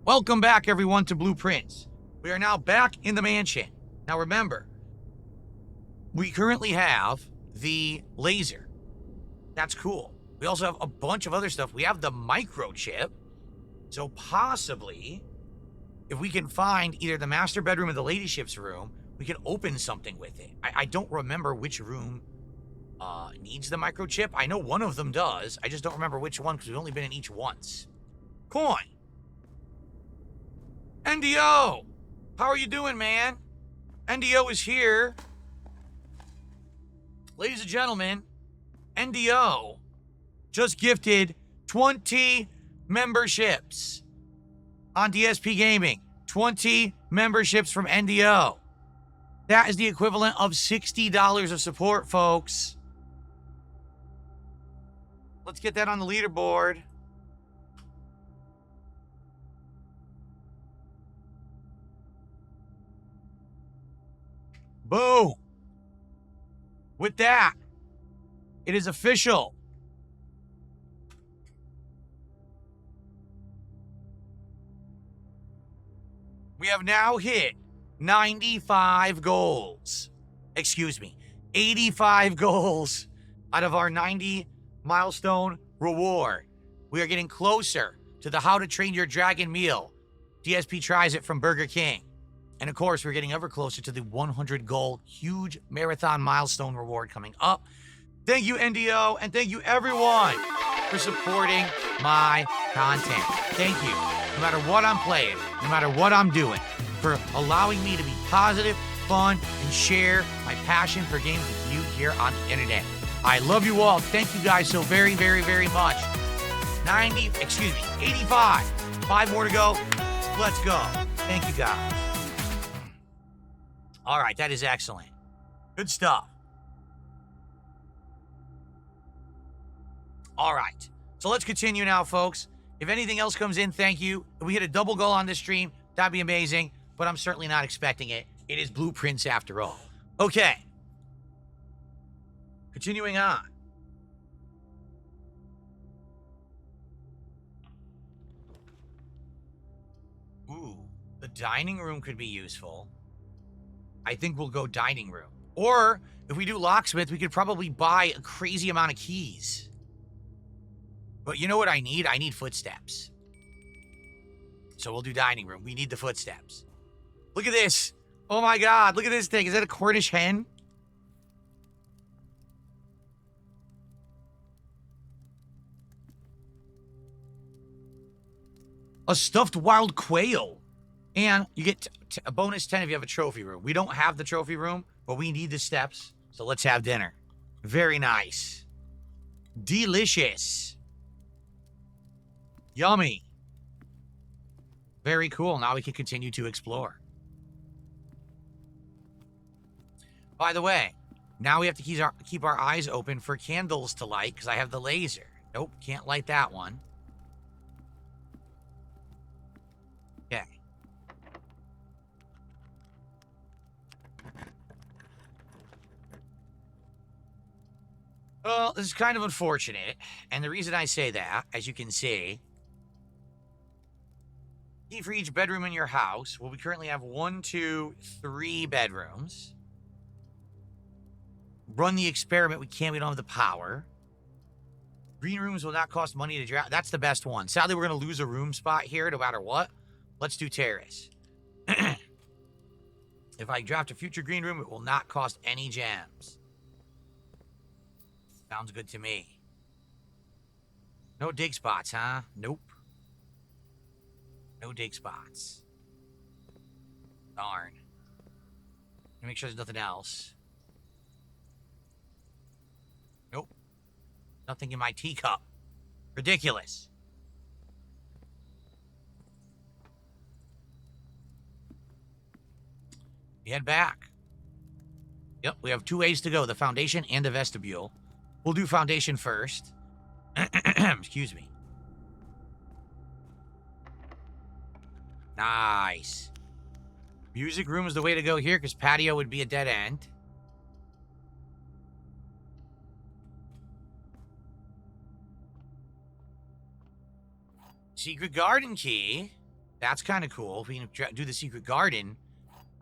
Welcome back, everyone, to Blueprints. We are now back in the mansion. Now, remember, we currently have the laser. That's cool. We also have a bunch of other stuff. We have the microchip. So possibly, if we can find either the master bedroom or the ladyship's room, we can open something with it. I don't remember which room needs the microchip. I know one of them does. I just don't remember which one because we've only been in each once. Coin. NDO! How are you doing, man? NDO is here. Ladies and gentlemen, NDO just gifted 20 memberships on DSPGaming. 20 memberships from NDO. That is the equivalent of $60 of support, folks. Let's get that on the leaderboard. Boom. With that, it is official. We have now hit 95 goals. Excuse me, 85 goals out of our 90 milestone reward. We are getting closer to the How to Train Your Dragon meal. DSP tries it from Burger King. And of course, we're getting ever closer to the 100 goal huge marathon milestone reward coming up. Thank you, NDO, and thank you, everyone, for supporting my content. Thank you, no matter what I'm playing, no matter what I'm doing, for allowing me to be positive, fun, and share my passion for games with you here on the internet. I love you all. Thank you guys so very, very, very much. 85. 5 more to go. Let's go. Thank you, guys. All right, that is excellent. Good stuff. All right, so let's continue now, folks. If anything else comes in, thank you. If we hit a double goal on this stream, that'd be amazing, but I'm certainly not expecting it. It is Blueprints after all. Okay. Continuing on. Ooh, the dining room could be useful. I think we'll go dining room. Or, if we do locksmith, we could probably buy a crazy amount of keys. But you know what I need? I need footsteps. So we'll do dining room. We need the footsteps. Look at this. Oh my God, look at this thing. Is that a Cornish hen? A stuffed wild quail. And you get a bonus 10 if you have a trophy room. We don't have the trophy room, but we need the steps. So let's have dinner. Very nice. Delicious. Yummy. Very cool. Now we can continue to explore. By the way, now we have to keep our eyes open for candles to light because I have the laser. Nope, can't light that one. Okay. Well, this is kind of unfortunate, and the reason I say that, as you can see, key for each bedroom in your house. Well, we currently have 1, 2, 3 bedrooms. Run the experiment. We don't have the power. Green rooms will not cost money to draft. That's the best one. Sadly, we're going to lose a room spot here no matter what. Let's do terrace. If I draft a future green room, it will not cost any gems. Sounds good to me. No dig spots, huh? Nope. No dig spots. Darn. Make sure there's nothing else. Nope. Nothing in my teacup. Ridiculous. We head back. Yep, we have 2 ways to go. The foundation and the vestibule. We'll do foundation first. Excuse me. Nice. Music room is the way to go here because patio would be a dead end. Secret garden key. That's kind of cool. If we can do the secret garden,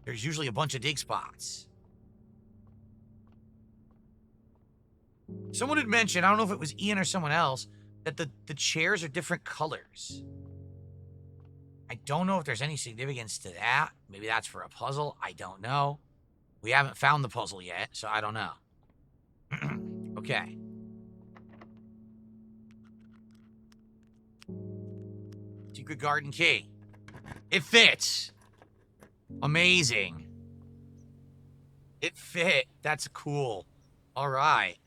there's usually a bunch of dig spots. Someone had mentioned, I don't know if it was Ian or someone else, that the chairs are different colors. I don't know if there's any significance to that. Maybe that's for a puzzle. I don't know. We haven't found the puzzle yet, so I don't know. Okay. Secret garden key. It fits. Amazing. It fit. That's cool. All right.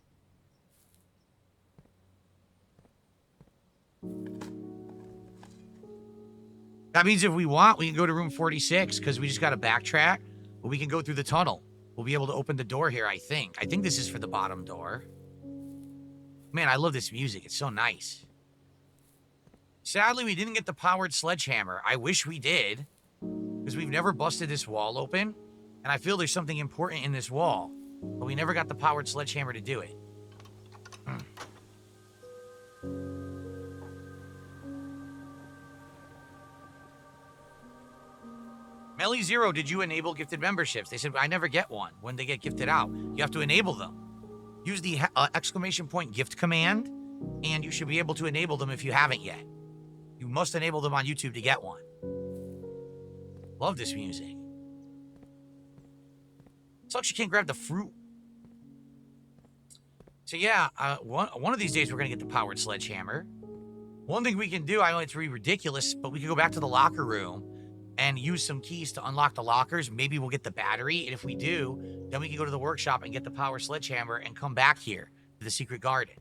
That means if we want, we can go to room 46 because we just got to backtrack. But we can go through the tunnel. We'll be able to open the door here, I think. I think this is for the bottom door. Man, I love this music. It's so nice. Sadly, we didn't get the powered sledgehammer. I wish we did, because we've never busted this wall open, and I feel there's something important in this wall, but we never got the powered sledgehammer to do it. Melly Zero, did you enable gifted memberships? They said, I never get one when they get gifted out. You have to enable them. Use the exclamation point gift command, and you should be able to enable them if you haven't yet. You must enable them on YouTube to get one. Love this music. Sucks you can't grab the fruit. So yeah, one of these days we're going to get the powered sledgehammer. One thing we can do, I know it's really ridiculous, but we can go back to the locker room and use some keys to unlock the lockers. Maybe we'll get the battery, and if we do, then we can go to the workshop and get the power sledgehammer and come back here to the secret garden.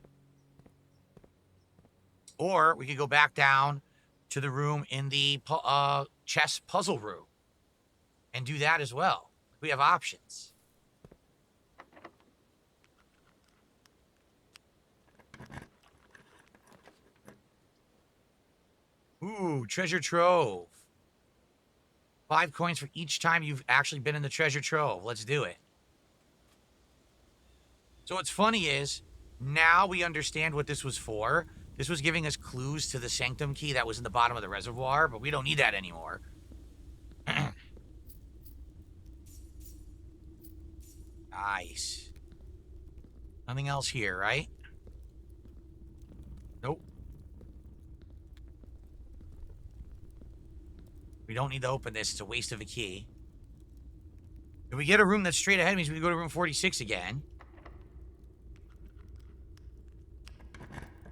Or we could go back down to the room in the chess puzzle room and do that as well. We have options. Ooh, treasure trove. 5 coins for each time you've actually been in the treasure trove. Let's do it. So what's funny is, now we understand what this was for. This was giving us clues to the Sanctum key that was in the bottom of the reservoir, but we don't need that anymore. Nice. Nothing else here, right? Nope. We don't need to open this. It's a waste of a key. If we get a room that's straight ahead, means we can go to room 46 again.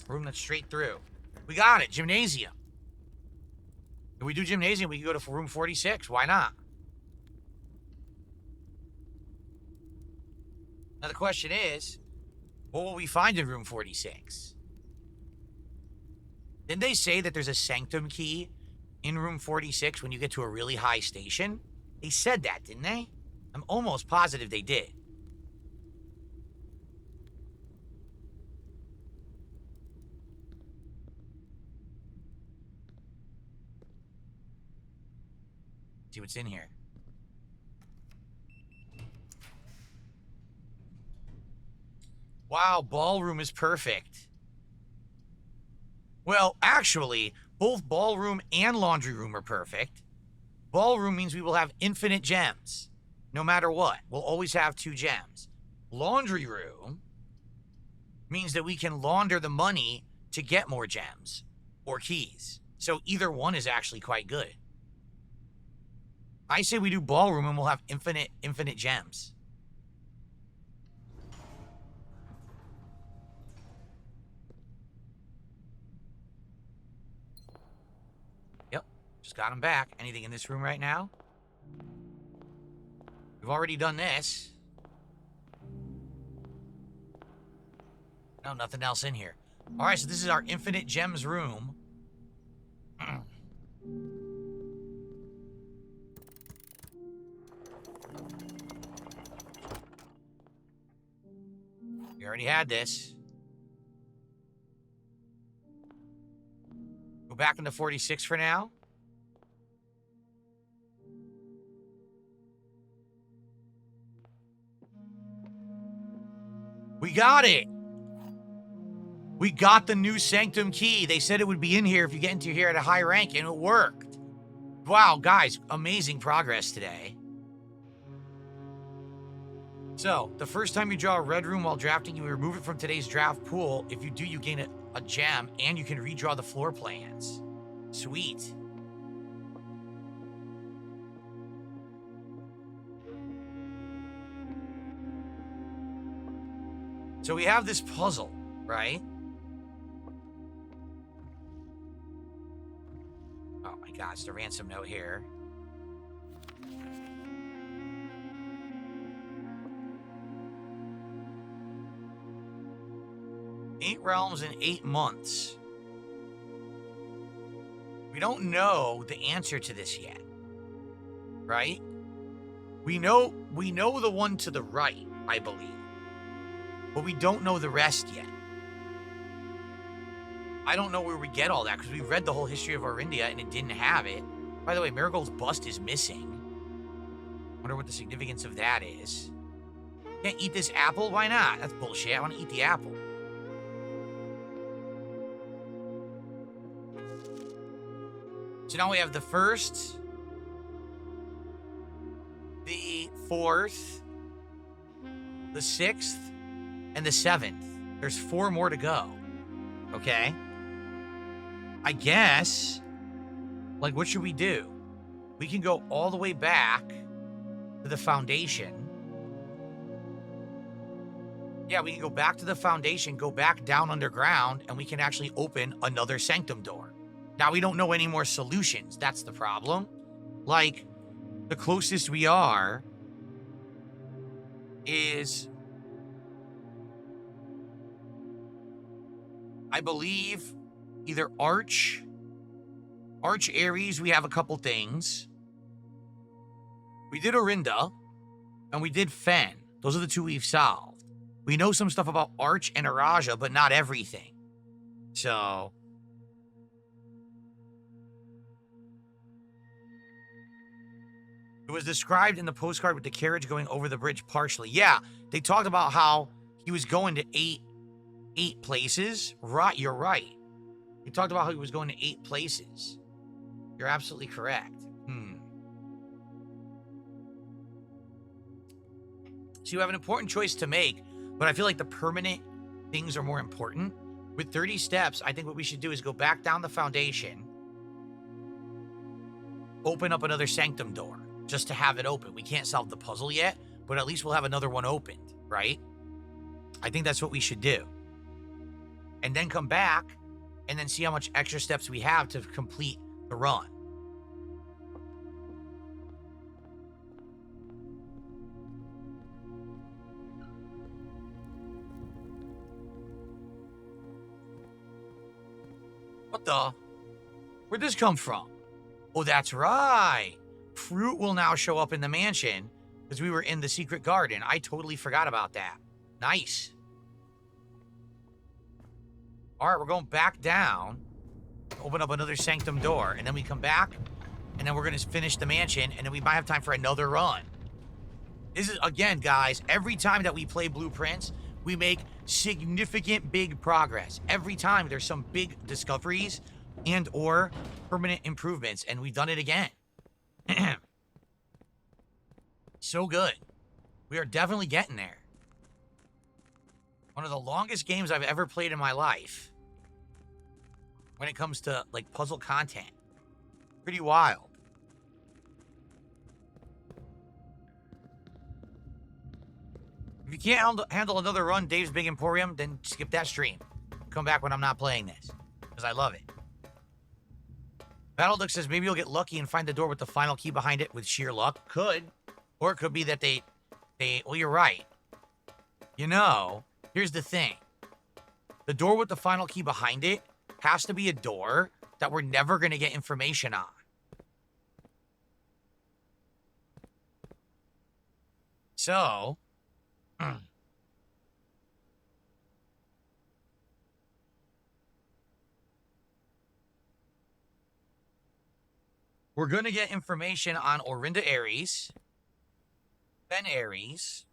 Room that's straight through. We got it. Gymnasium. If we do gymnasium, we can go to room 46. Why not? Now the question is, what will we find in room 46? Didn't they say that there's a Sanctum key in room 46 when you get to a really high station? They said that, didn't they? I'm almost positive they did. See what's in here. Wow, ballroom is perfect. Well, actually, both ballroom and laundry room are perfect. Ballroom means we will have infinite gems. No matter what, we'll always have 2 gems. Laundry room means that we can launder the money to get more gems or keys. So either one is actually quite good. I say we do ballroom and we'll have infinite gems. Yep, just got them back. Anything in this room right now? We've already done this. No, nothing else in here. All right, so this is our infinite gems room. We already had this. Go back into 46 for now. We got it. We got the new Sanctum key. They said it would be in here if you get into here at a high rank, and it worked. Wow, guys, amazing progress today. So, the first time you draw a red room while drafting, you remove it from today's draft pool. If you do, you gain a gem, and you can redraw the floor plans. Sweet. So we have this puzzle, right? Oh my gosh, the ransom note here. Eight realms in 8 months. We don't know the answer to this yet, right? We know the one to the right, I believe, but we don't know the rest yet. I don't know where we get all that because we read the whole history of Orindia and it didn't have it. By the way, Marigold's bust is missing. Wonder what the significance of that is. Can't eat this apple? Why not? That's bullshit. I want to eat the apple. So now we have the 1st, the 4th, the 6th, and the 7th. There's 4 more to go. Okay? I guess, like, what should we do? We can go all the way back to the foundation. Yeah, we can go back to the foundation, go back down underground, and we can actually open another sanctum door. Now, we don't know any more solutions. That's the problem. Like, the closest we are is, I believe, either Arch, Ares, we have a couple things. We did Orinda, and we did Fen. Those are the 2 we've solved. We know some stuff about Arch and Araja, but not everything. So... it was described in the postcard with the carriage going over the bridge partially. Yeah, they talked about how he was going to eight places. Right, you're right. He talked about how he was going to 8 places. You're absolutely correct. So you have an important choice to make, but I feel like the permanent things are more important. With 30 steps, I think what we should do is go back down the foundation, open up another sanctum door, just to have it open. We can't solve the puzzle yet, but at least we'll have another one opened, right? I think that's what we should do. And then come back and then see how much extra steps we have to complete the run. What the? Where'd this come from? Oh, that's right. Fruit will now show up in the mansion because we were in the secret garden. I totally forgot about that. Nice. All right, we're going back down. Open up another sanctum door, and then we come back, and then we're going to finish the mansion, and then we might have time for another run. This is, again, guys, every time that we play Blueprints, we make significant big progress. Every time there's some big discoveries and or permanent improvements, and we've done it again. So good. We are definitely getting there. One of the longest games I've ever played in my life when it comes to, like, puzzle content. Pretty wild. If you can't handle another run, Dave's Big Emporium, then skip that stream. Come back when I'm not playing this, because I love it. Battleduck says maybe you'll get lucky and find the door with the final key behind it with sheer luck. Could. Or it could be that they well, you're right. You know, here's the thing. The door with the final key behind it has to be a door that we're never going to get information on. So, we're going to get information on Orinda Ares, Ben Ares.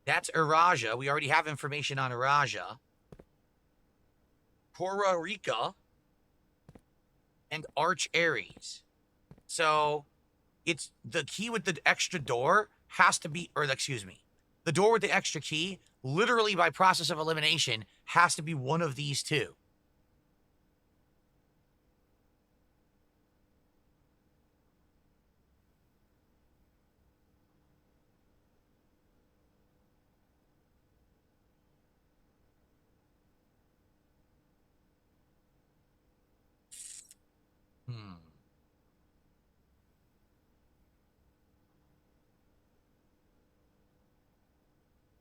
That's Araja. We already have information on Araja. Puerto Rica and Arch Ares. So it's the key with the extra door has to be, or excuse me, the door with the extra key, literally by process of elimination, has to be one of these two.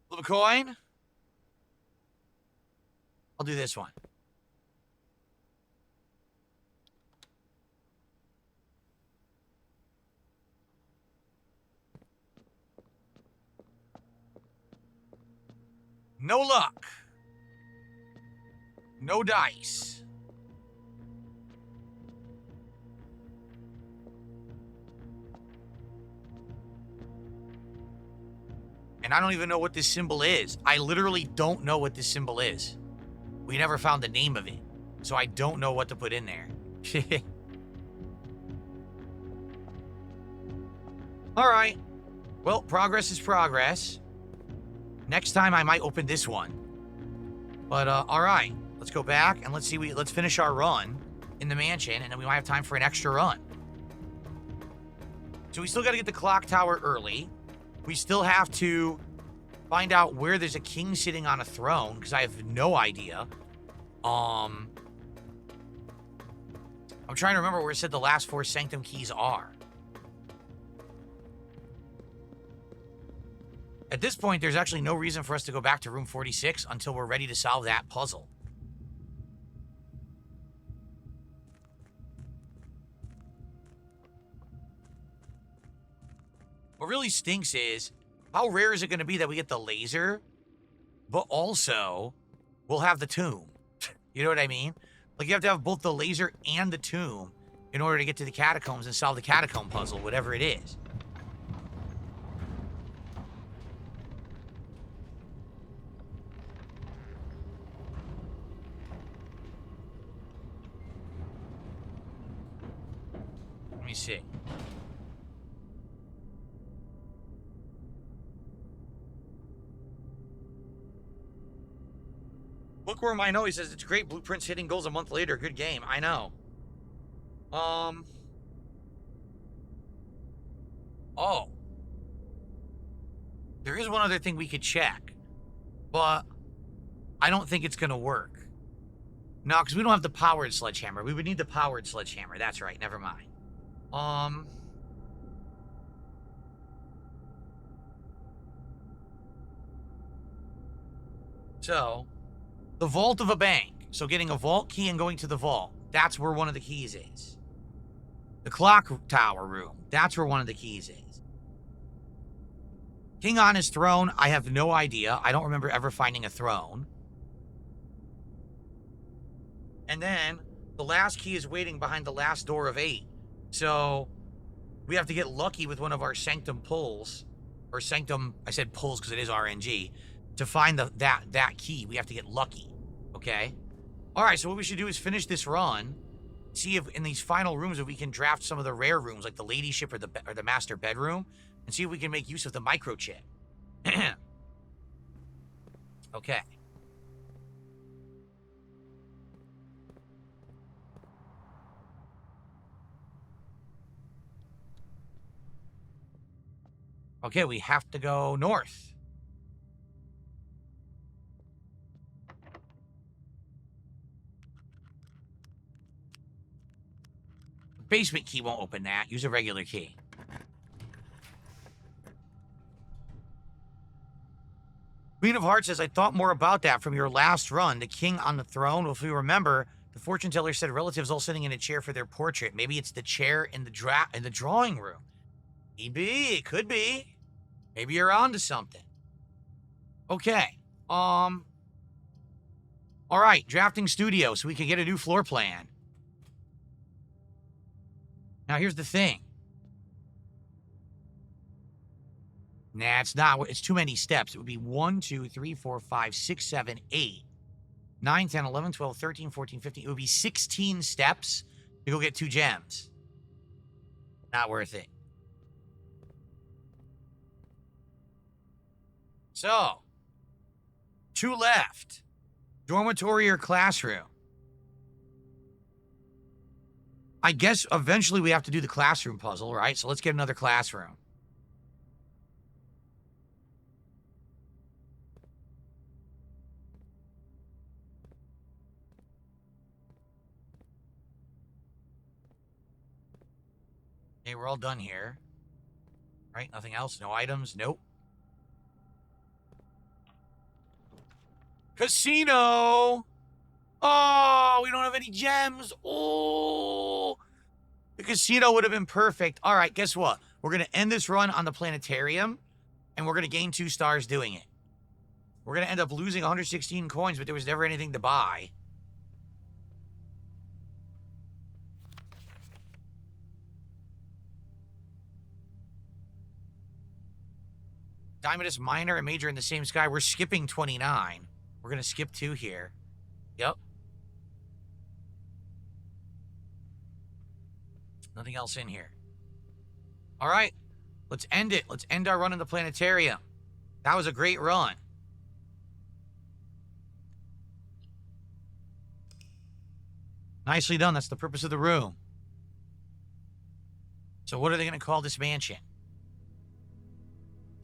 Flip a coin. I'll do this one. No luck. No dice. And I don't even know what this symbol is. I literally don't know what this symbol is. We never found the name of it. So I don't know what to put in there. All right. Well, progress is progress. Next time I might open this one. But all right. Let's go back and let's finish our run in the mansion, and then we might have time for an extra run. So we still got to get the clock tower early. We still have to find out where there's a king sitting on a throne, because I have no idea. I'm trying to remember where it said the last 4 Sanctum keys are. At this point, there's actually no reason for us to go back to room 46 until we're ready to solve that puzzle. What really stinks is, how rare is it going to be that we get the laser, but also we'll have the tomb? You know what I mean? Like, you have to have both the laser and the tomb in order to get to the catacombs and solve the catacomb puzzle, whatever it is. Let me see. Bookworm, I know, he says it's great. Blueprints hitting goals a month later. Good game. I know. Oh. There is one other thing we could check, but I don't think it's going to work. No, because we don't have the powered sledgehammer. We would need the powered sledgehammer. That's right. Never mind. So, the vault of a bank. So getting a vault key and going to the vault. That's where one of the keys is. The clock tower room. That's where one of the keys is. King on his throne. I have no idea. I don't remember ever finding a throne. And then the last key is waiting behind the last door of 8. So we have to get lucky with one of our Sanctum pulls. Or Sanctum, I said pulls because it is RNG. To find that key, we have to get lucky. Okay? Alright, so what we should do is finish this run. See if in these final rooms if we can draft some of the rare rooms, like the ladyship or the master bedroom. And see if we can make use of the microchip. Okay. Okay, we have to go north. Basement key won't open that. Use a regular key. Queen of Hearts says, I thought more about that from your last run. The king on the throne. Well, if we remember, the fortune teller said relatives all sitting in a chair for their portrait. Maybe it's the chair in the drawing room. Maybe. It could be. Maybe you're onto something. Okay. All right. Drafting studio so we can get a new floor plan. Now, here's the thing. Nah, it's not. It's too many steps. It would be 1, 2, 3, 4, 5, 6, 7, 8, 9, 10, 11, 12, 13, 14, 15. It would be 16 steps to go get 2 gems. Not worth it. So, 2 left. Dormitory or classroom? I guess eventually we have to do the classroom puzzle, right? So let's get another classroom. Okay, we're all done here. Right? Nothing else? No items? Nope. Casino! Oh, we don't have any gems. Oh, the casino would have been perfect. All right, guess what? We're going to end this run on the planetarium, and we're going to gain 2 stars doing it. We're going to end up losing 116 coins, but there was never anything to buy. Diamondus minor and major in the same sky. We're skipping 29. We're going to skip 2 here. Yep. Nothing else in here. All right. Let's end it. Let's end our run in the planetarium. That was a great run. Nicely done. That's the purpose of the room. So what are they going to call this mansion?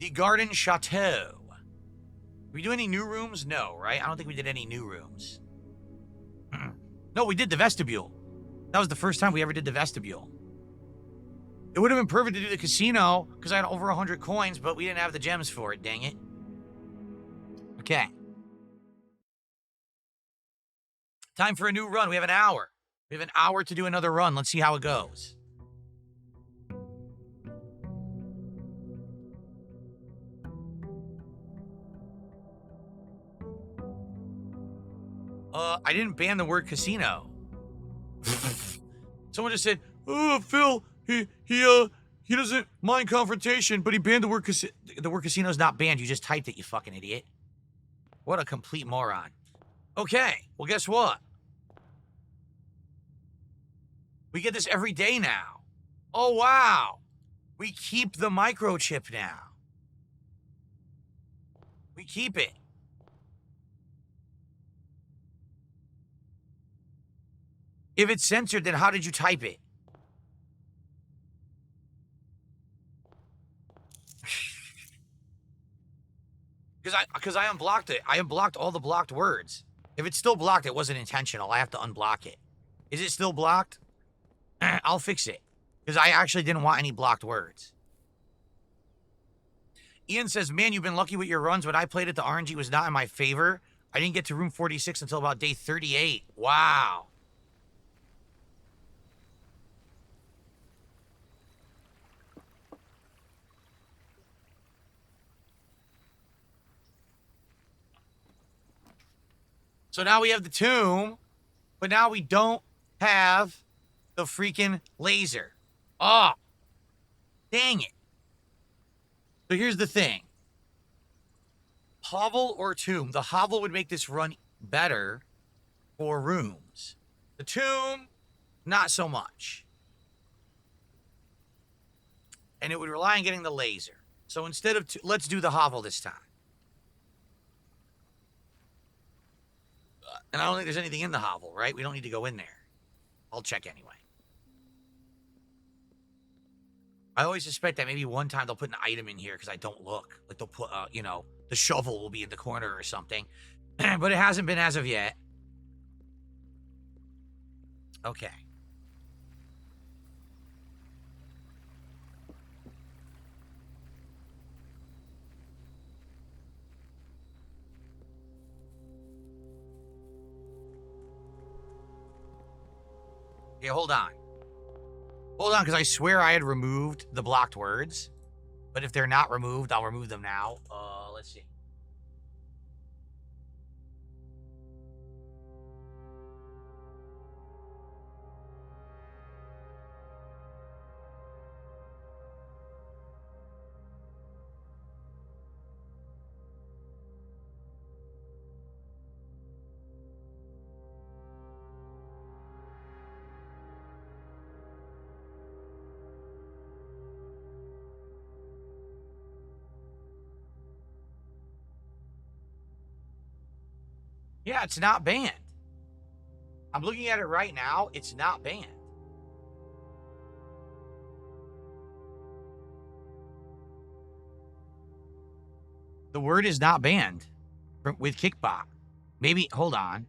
The Garden Chateau. Did we do any new rooms? No, right? I don't think we did any new rooms. No, we did the vestibule. That was the first time we ever did the vestibule. It would have been perfect to do the casino because I had over 100 coins, but we didn't have the gems for it, dang it. Okay. Time for a new run. We have an hour. We have an hour to do another run. Let's see how it goes. I didn't ban the word casino. Someone just said, "Oh, Phil, he doesn't mind confrontation, but he banned the word casino." The word casino is not banned. You just typed it, you fucking idiot. What a complete moron. Okay, well, guess what? We get this every day now. Oh, wow. We keep the microchip now. We keep it. If it's censored, then how did you type it? Because I unblocked it. I unblocked all the blocked words. If it's still blocked, it wasn't intentional. I have to unblock it. Is it still blocked? I'll fix it. Because I actually didn't want any blocked words. Ian says, man, you've been lucky with your runs. When I played it, the RNG was not in my favor. I didn't get to room 46 until about day 38. Wow. So now we have the tomb, but now we don't have the freaking laser. Oh, dang it. So here's the thing. Hovel or tomb? The hovel would make this run better for rooms. The tomb, not so much. And it would rely on getting the laser. So instead of, let's do the hovel this time. And I don't think there's anything in the hovel, right? We don't need to go in there. I'll check anyway. I always suspect that maybe one time they'll put an item in here because I don't look. Like they'll put, you know, the shovel will be in the corner or something. But it hasn't been as of yet. Okay. Okay, hold on. Hold on, because I swear I had removed the blocked words. But if they're not removed, I'll remove them now. Let's see. Yeah, it's not banned. I'm looking at it right now. It's not banned. The word is not banned with Kickbot. Maybe, hold on.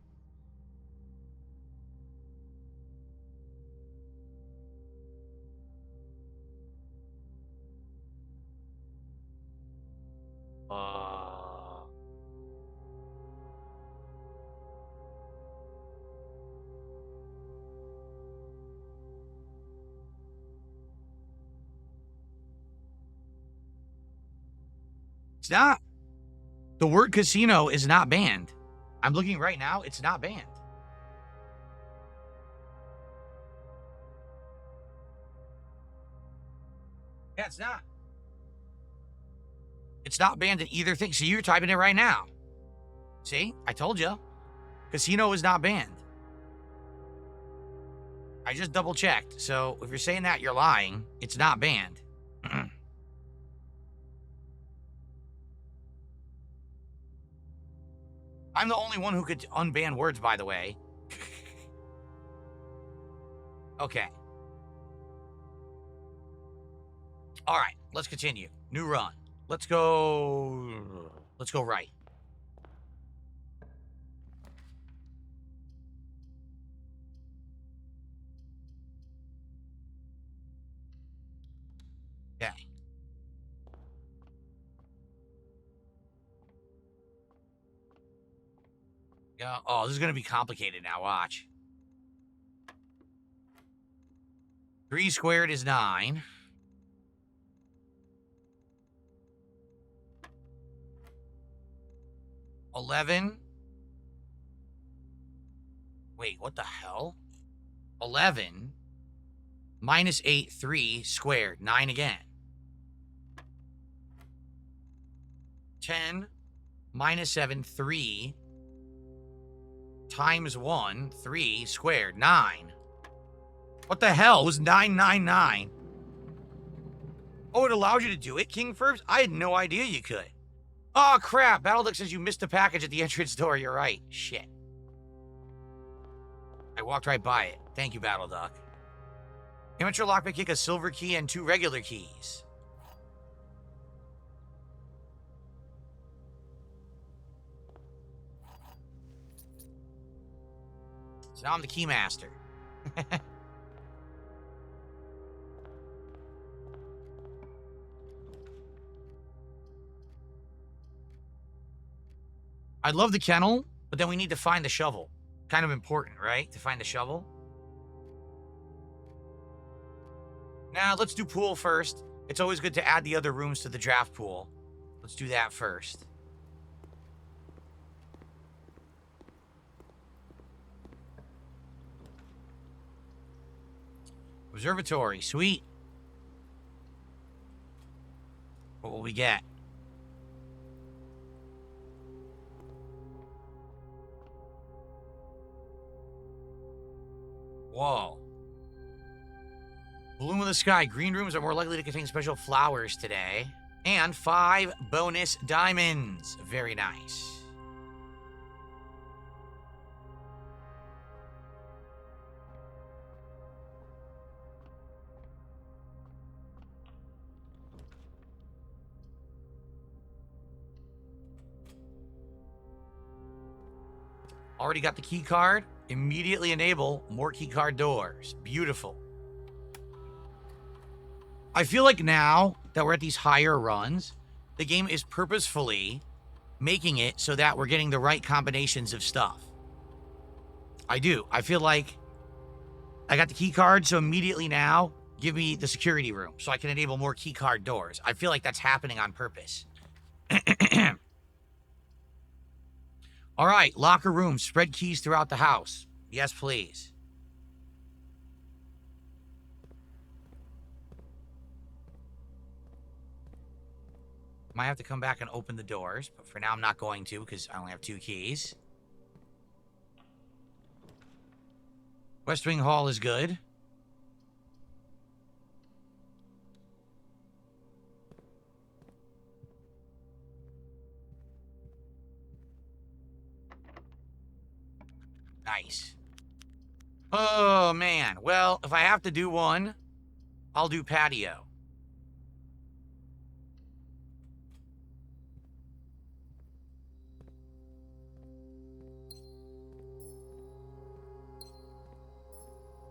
It's not. The word casino is not banned. I'm looking right now. It's not banned. Yeah, it's not. It's not banned in either thing. So you're typing it right now. See? I told you. Casino is not banned. I just double checked. So if you're saying that, you're lying. It's not banned. I'm the only one who could unban words, by the way. Okay. All right, let's continue. New run. Let's go right. Okay. Yeah. Oh, this is gonna be complicated now. Watch. 3 squared is 9. $11. Wait, what the hell? 11 minus 8, 3 squared, 9 again. 10 minus 7, 3 times 1, 3 squared, 9. What the hell? It was 999. Oh, it allows you to do it, King Furbs? I had no idea you could. Oh, crap. Battleduck says you missed the package at the entrance door. You're right. Shit. I walked right by it. Thank you, Battleduck. Amateur lockpick kick, a silver key, and 2 regular keys. So now I'm the key master. I love the kennel, but then we need to find the shovel. Kind of important, right? To find the shovel. Now, let's do pool first. It's always good to add the other rooms to the draft pool. Let's do that first. Observatory, sweet. What will we get? Whoa. Bloom of the sky. Green rooms are more likely to contain special flowers today. And 5 bonus diamonds. Very nice. Already got the key card. Immediately enable more key card doors. Beautiful. I feel like now that we're at these higher runs, the game is purposefully making it so that we're getting the right combinations of stuff. I do. I feel like I got the key card, so immediately now give me the security room so I can enable more key card doors. I feel like that's happening on purpose. All right, locker room. Spread keys throughout the house. Yes, please. Might have to come back and open the doors, but for now I'm not going to because I only have 2 keys. West Wing Hall is good. Nice. Oh, man. Well, if I have to do one, I'll do patio.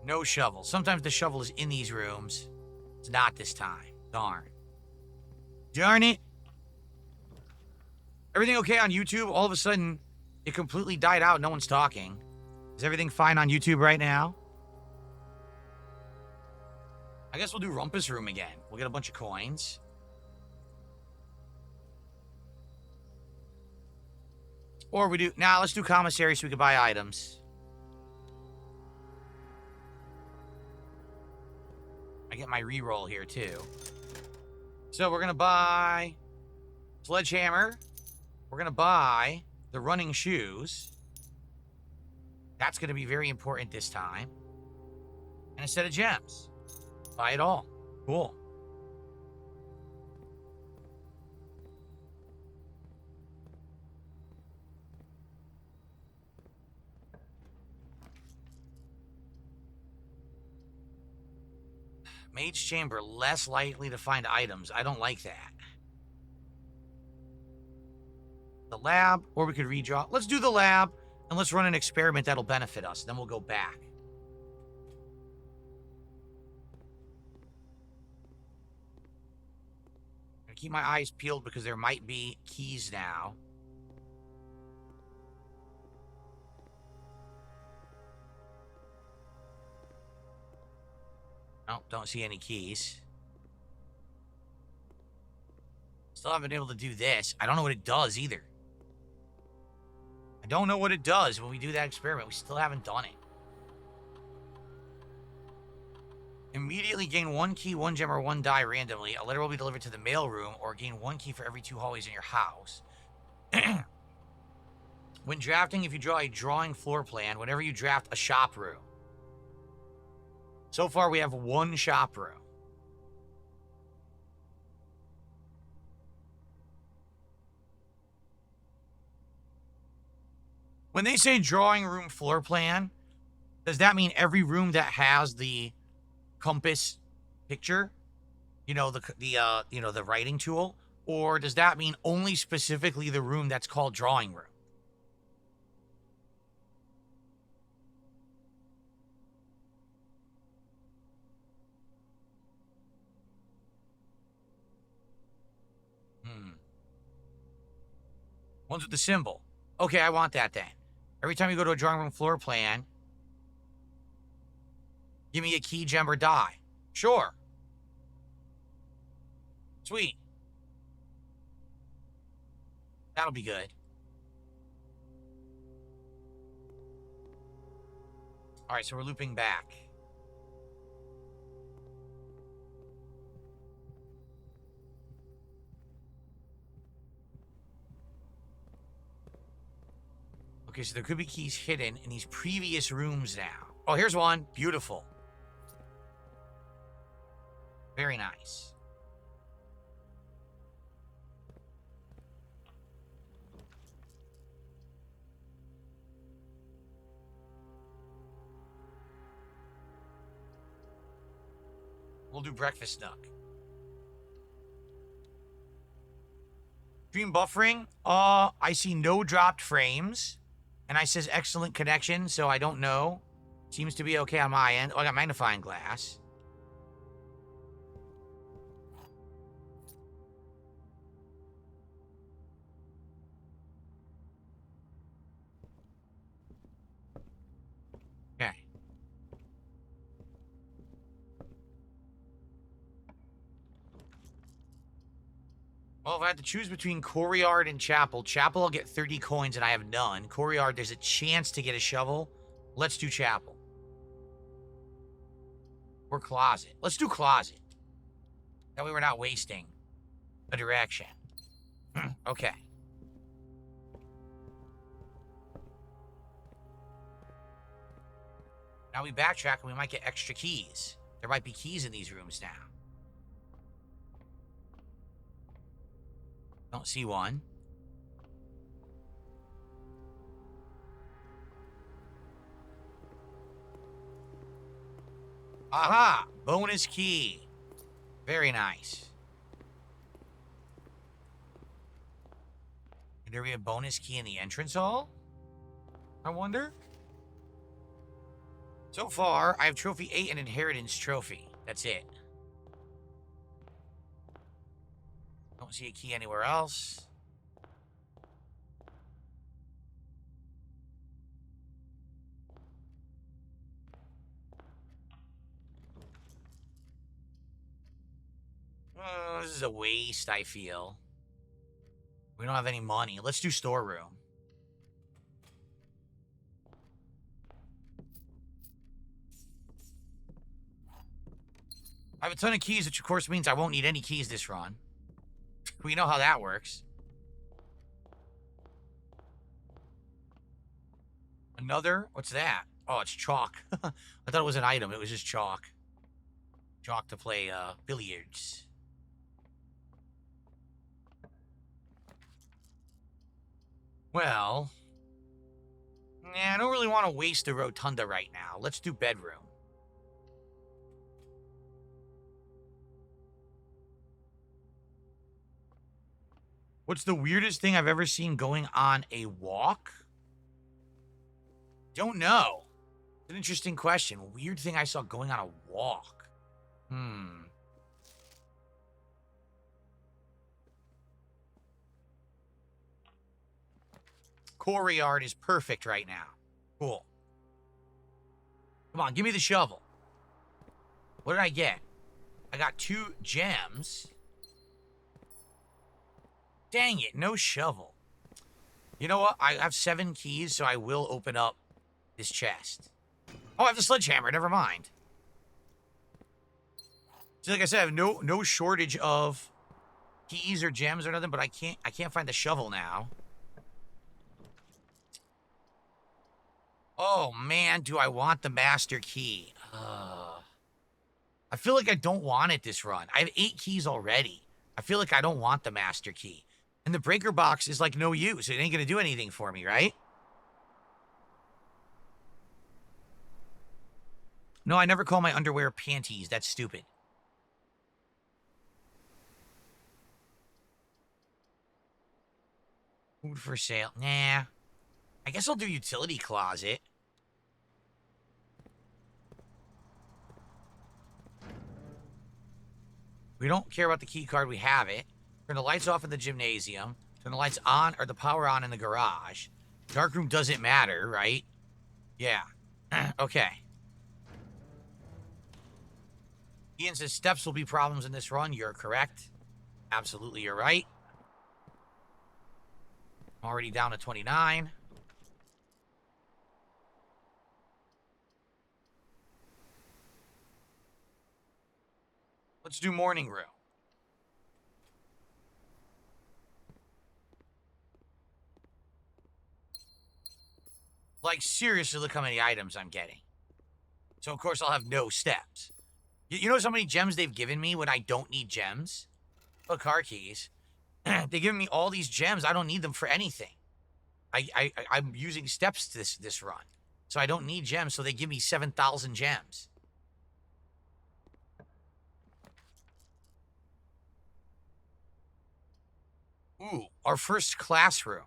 No shovel. Sometimes the shovel is in these rooms. It's not this time. Darn. Darn it. Everything okay on YouTube? All of a sudden, it completely died out. No one's talking. Is everything fine on YouTube right now? I guess we'll do Rumpus Room again. We'll get a bunch of coins. Or we do... Nah, let's do Commissary so we can buy items. I get my reroll here, too. So we're going to buy... Sledgehammer. We're going to buy the running shoes. That's going to be very important this time. And a set of gems. Buy it all. Cool. Mage Chamber, less likely to find items. I don't like that. The lab, or we could redraw. Let's do the lab, and let's run an experiment that'll benefit us. Then we'll go back. I'm gonna keep my eyes peeled because there might be keys now. Oh, don't see any keys. Still haven't been able to do this. I don't know what it does either. I don't know what it does when we do that experiment. We still haven't done it. Immediately gain 1 key, 1 gem, or 1 die randomly. A letter will be delivered to the mail room, or gain 1 key for every 2 hallways in your house. When drafting, if you draw a drawing floor plan, whenever you draft a shop room. So far, we have 1 shop room. When they say drawing room floor plan, does that mean every room that has the compass picture, you know, the writing tool, or does that mean only specifically the room that's called drawing room? One's with the symbol. Okay, I want that then. Every time you go to a drawing room floor plan, give me a key, gem, or die. Sure. Sweet. That'll be good. All right, so we're looping back. Okay, so there could be keys hidden in these previous rooms now. Oh, here's one. Beautiful. Very nice. We'll do breakfast nook. Stream buffering. I see no dropped frames. And I says excellent connection, so I don't know. Seems to be okay on my end. Oh, I got magnifying glass. Okay. Well, if I had to choose between Courtyard and Chapel, Chapel I'll get 30 coins and I have none. Courtyard, there's a chance to get a shovel. Let's do Chapel. Or Closet. Let's do Closet. That way we're not wasting a direction. Okay. Now we backtrack and we might get extra keys. There might be keys in these rooms now. Don't see one. Aha! Bonus key. Very nice. Could there be a bonus key in the entrance hall? I wonder. So far, I have trophy 8 and inheritance trophy. That's it. Don't see a key anywhere else. This is a waste, I feel. We don't have any money. Let's do storeroom. I have a ton of keys, which of course means I won't need any keys this run. We know how that works. Another? What's that? Oh, it's chalk. I thought it was an item. It was just chalk. Chalk to play billiards. Well, I don't really want to waste the rotunda right now. Let's do bedroom. What's the weirdest thing I've ever seen going on a walk? Don't know. It's an interesting question. Weird thing I saw going on a walk. Courtyard is perfect right now. Cool. Come on, give me the shovel. What did I get? I got 2 gems. Dang it, no shovel. You know what? I have 7 keys, so I will open up this chest. Oh, I have the sledgehammer. Never mind. So like I said, I have no shortage of keys or gems or nothing, but I can't find the shovel now. Oh man, do I want the master key? I feel like I don't want it this run. I have 8 keys already. I feel like I don't want the master key. And the breaker box is like no use. It ain't gonna do anything for me, right? No, I never call my underwear panties. That's stupid. Food for sale. Nah. I guess I'll do utility closet. We don't care about the key card. We have it. Turn the lights off in the gymnasium. Turn the lights on or the power on in the garage. Darkroom doesn't matter, right? Yeah. Okay. Ian says steps will be problems in this run. You're correct. Absolutely, you're right. I'm already down to 29. Let's do morning room. Like, seriously, look how many items I'm getting. So, of course, I'll have no steps. You know how many gems they've given me when I don't need gems? Oh, car keys. They've given me all these gems. I don't need them for anything. I'm using steps this run. So I don't need gems, so they give me 7,000 gems. Ooh, our first classroom.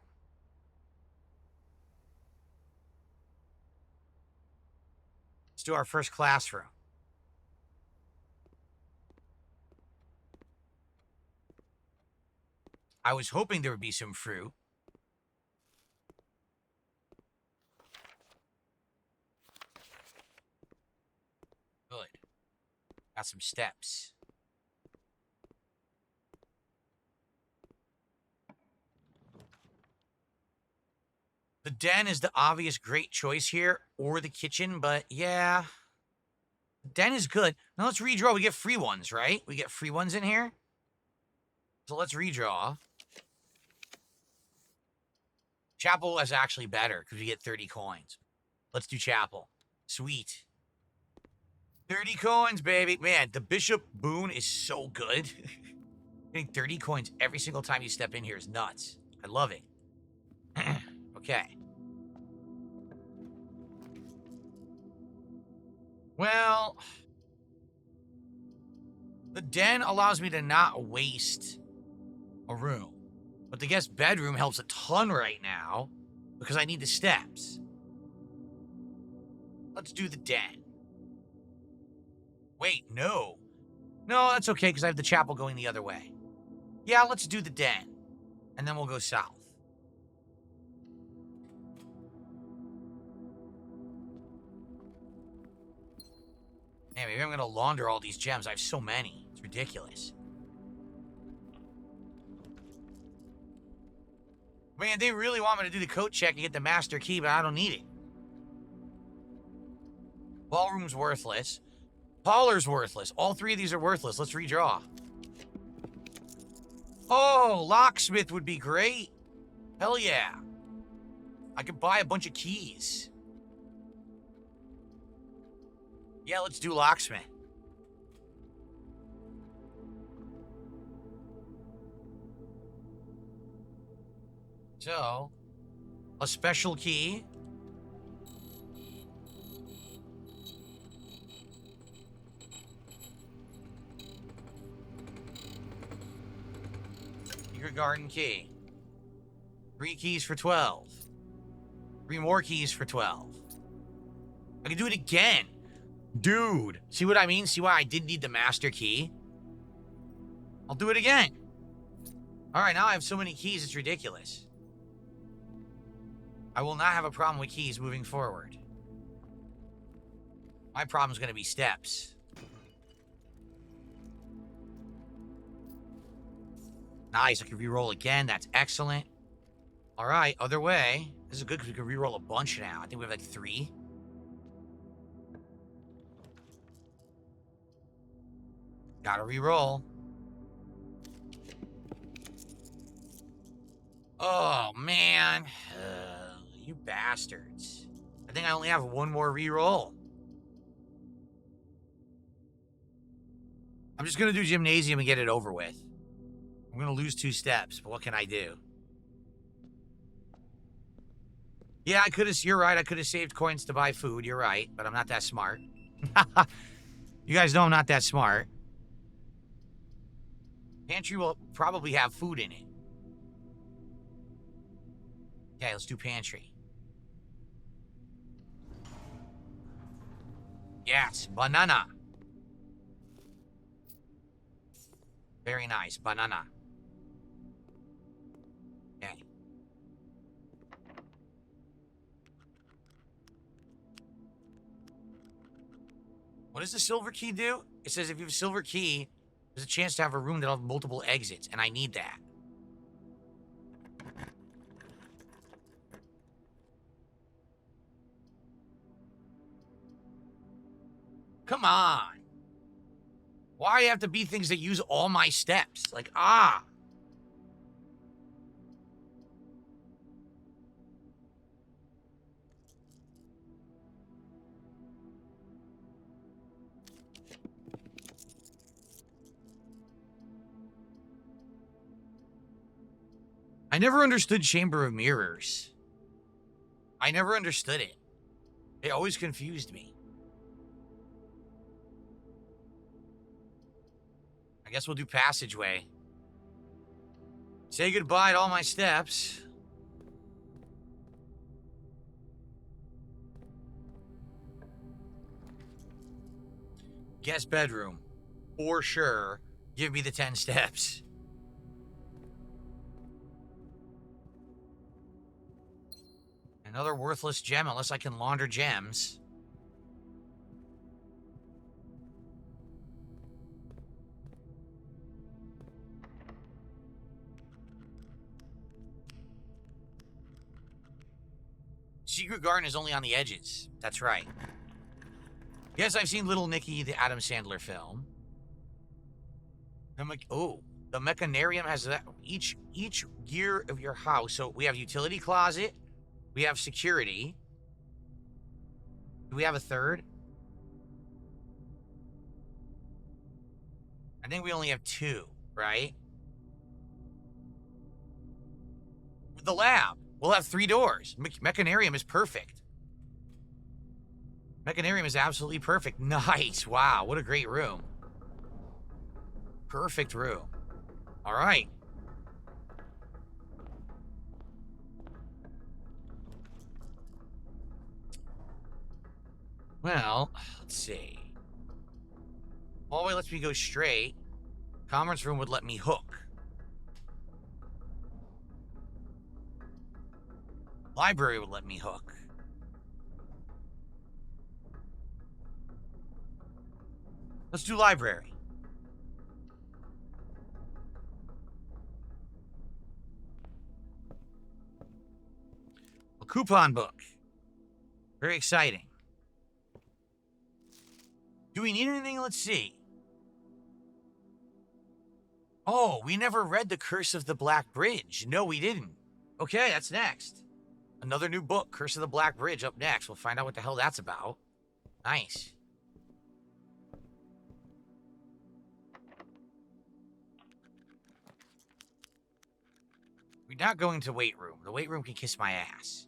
Let's do our first classroom. I was hoping there would be some fruit. Good. Got some steps. The den is the obvious great choice here, or the kitchen, but yeah. The den is good. Now let's redraw. We get free ones, right? We get free ones in here. So let's redraw. Chapel is actually better because we get 30 coins. Let's do chapel. Sweet. 30 coins, baby. Man, the bishop boon is so good. Getting 30 coins every single time you step in here is nuts. I love it. Okay. Well, The den allows me to not waste a room. But the guest bedroom helps a ton right now because I need the steps. Let's do the den. Wait, no. No, that's okay because I have the chapel going the other way. Yeah, let's do the den. And then we'll go south. Man, maybe I'm going to launder all these gems. I have so many. It's ridiculous. Man, they really want me to do the coat check and get the master key, but I don't need it. Ballroom's worthless. Parlor's worthless. All three of these are worthless. Let's redraw. Oh, locksmith would be great. Hell yeah. I could buy a bunch of keys. Yeah, let's do locksmith. So, a special key. Secret garden key. 3 keys for 12. 3 more keys for 12. I can do it again. Dude, see what I mean? See why I didn't need the master key? I'll do it again. All right, now I have so many keys, it's ridiculous. I will not have a problem with keys moving forward. My problem's going to be steps. Nice, I can reroll again. That's excellent. All right, other way. This is good because we can reroll a bunch now. I think we have like 3. Gotta reroll. Oh, man. You bastards. I think I only have 1 more reroll. I'm just gonna do gymnasium and get it over with. I'm gonna lose 2 steps, but what can I do? Yeah, I could have, you're right, I could have saved coins to buy food, you're right, but I'm not that smart. You guys know I'm not that smart. Pantry will probably have food in it. Okay, let's do pantry. Yes, banana. Very nice, banana. Okay. What does the silver key do? It says if you have a silver key, there's a chance to have a room that'll have multiple exits, and I need that. Come on. Why do you have to be things that use all my steps? Like, ah. I never understood Chamber of Mirrors. I never understood it. It always confused me. I guess we'll do passageway. Say goodbye to all my steps. Guest bedroom. For sure. Give me the 10 steps. Another worthless gem unless I can launder gems. Secret Garden is only on the edges. That's right. Yes, I've seen Little Nicky, the Adam Sandler film. The Mechanarium has that. Each gear of your house. So we have utility closet. We have security. Do we have a third? I think we only have 2, right? The lab. We'll have 3 doors. Mechanarium is perfect. Mechanarium is absolutely perfect. Nice. Wow, what a great room. Perfect room. All right. Well, let's see. Hallway lets me go straight. Conference room would let me hook. Library would let me hook. Let's do library. A coupon book. Very exciting. Do we need anything? Let's see. Oh, we never read The Curse of the Black Bridge. No, we didn't. Okay, that's next. Another new book, Curse of the Black Bridge, up next. We'll find out what the hell that's about. Nice. We're not going to weight room. The weight room can kiss my ass.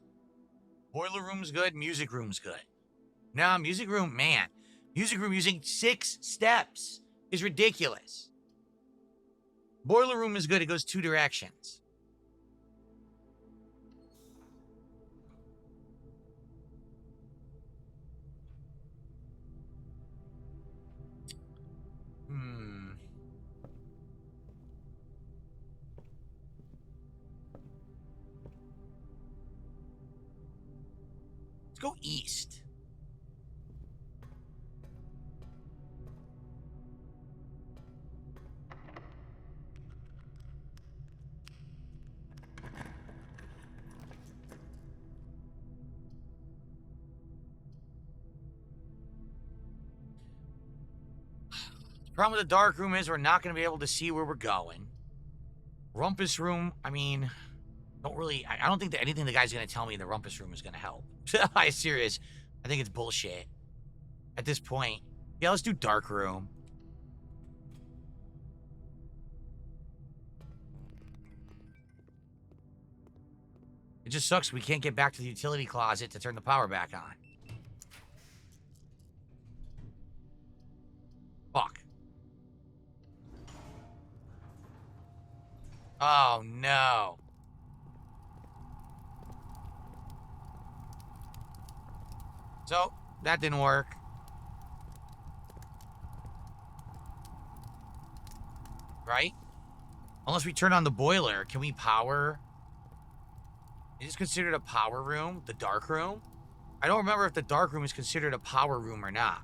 Boiler room's good. Music room's good. No, music room, man. Music room using 6 steps is ridiculous. Boiler room is good. It goes 2 directions. Let's go east. The problem with the dark room is we're not going to be able to see where we're going. Rumpus room, I mean, I don't think that anything the guy's going to tell me in the rumpus room is going to help. I'm serious. I think it's bullshit at this point. Yeah, let's do dark room. It just sucks we can't get back to the utility closet to turn the power back on. Fuck. Oh, no. So, that didn't work. Right? Unless we turn on the boiler, can we power? Is this considered a power room? The dark room? I don't remember if the dark room is considered a power room or not.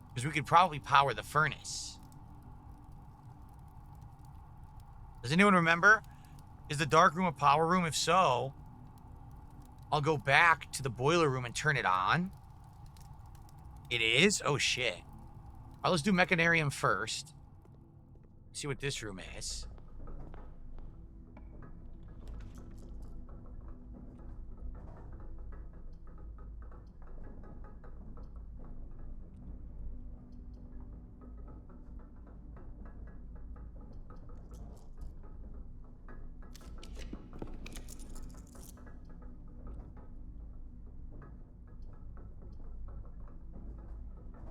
Because we could probably power the furnace. Does anyone remember? Is the dark room a power room? If so, I'll go back to the boiler room and turn it on. It is? Oh, shit. All right, let's do Mechanarium first. See what this room is.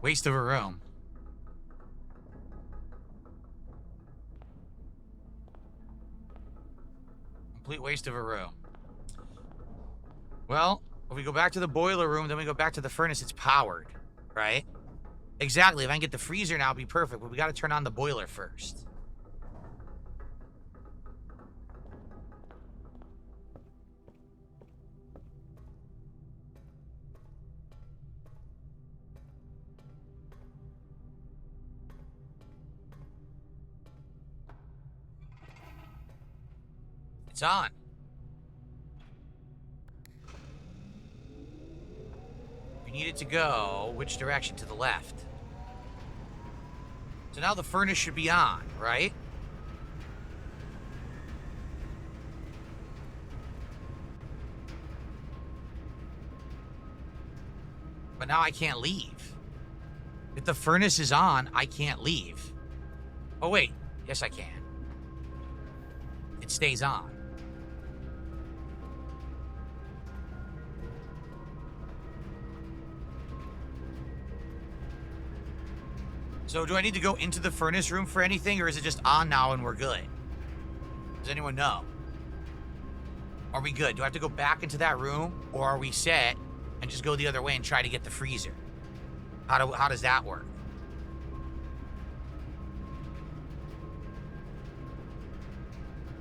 Waste of a room. Complete waste of a room. Well, if we go back to the boiler room, then we go back to the furnace, it's powered, right? Exactly. If I can get the freezer now, it'd be perfect, but we got to turn on the boiler first. It's on. We need it to go which direction? To the left. So now the furnace should be on, right? But now I can't leave. If the furnace is on, I can't leave. Oh, wait. Yes, I can. It stays on. So do I need to go into the furnace room for anything, or is it just on now and we're good? Does anyone know? Are we good? Do I have to go back into that room, or are we set and just go the other way and try to get the freezer? How does that work?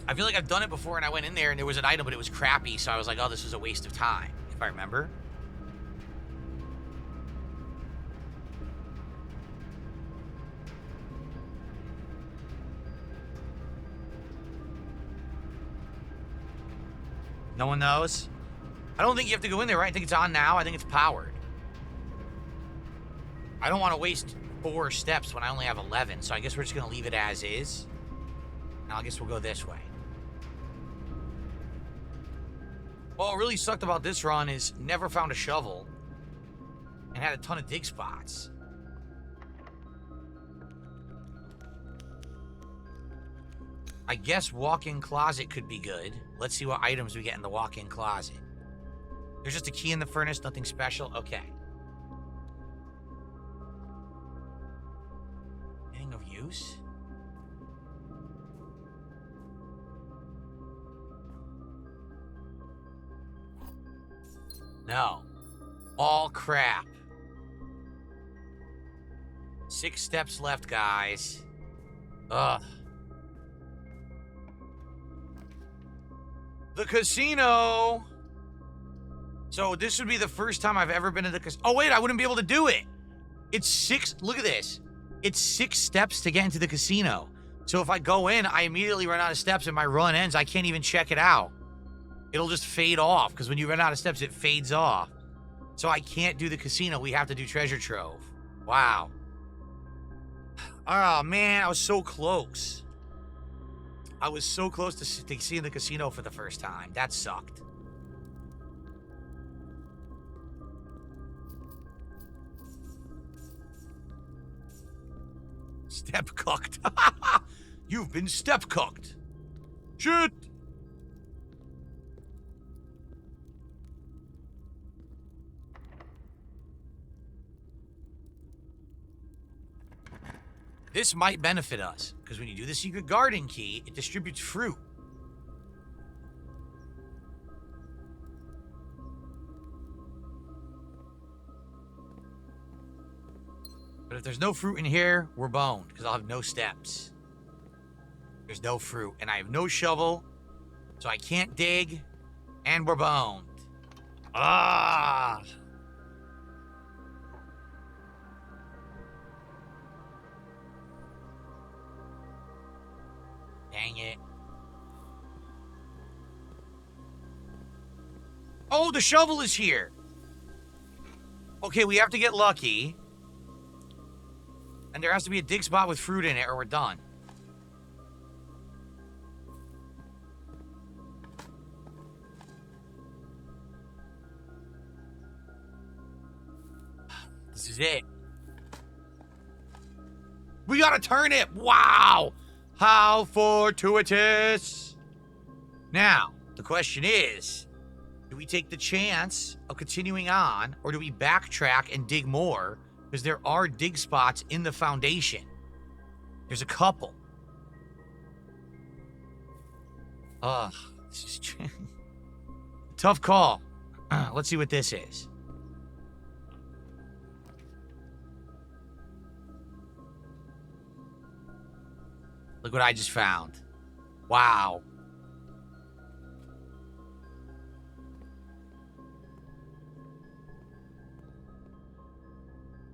I feel like I've done it before and I went in there and there was an item, but it was crappy, so I was like, oh, this was a waste of time, if I remember. No one knows? I don't think you have to go in there, right? I think it's on now. I think it's powered. I don't want to waste 4 steps when I only have 11, so I guess we're just going to leave it as is. Now I guess we'll go this way. Well, what really sucked about this run is never found a shovel and had a ton of dig spots. I guess walk-in closet could be good. Let's see what items we get in the walk-in closet. There's just a key in the furnace, nothing special. Okay. Anything of use? No. All crap. 6 steps left, guys. Ugh. The casino. So this would be the first time I've ever been to the casino. Oh, wait, I wouldn't be able to do it. It's 6. Look at this. It's 6 steps to get into the casino. So if I go in, I immediately run out of steps and my run ends. I can't even check it out. It'll just fade off because when you run out of steps, it fades off. So I can't do the casino. We have to do treasure trove. Wow. Oh, man, I was so close. I was so close to seeing the casino for the first time. That sucked. Step cooked. You've been step cooked. Shit. This might benefit us, because when you do the secret garden key, it distributes fruit. But if there's no fruit in here, we're boned, because I'll have no steps. There's no fruit, and I have no shovel, so I can't dig, and we're boned. Ah! Dang it. Oh, the shovel is here. Okay, we have to get lucky. And there has to be a dig spot with fruit in it or we're done. This is it. We got a turnip. Wow. How fortuitous. Now, the question is, do we take the chance of continuing on or do we backtrack and dig more? Because there are dig spots in the foundation. There's a couple. Ugh, this is tough call. Let's see what this is. Look what I just found. Wow.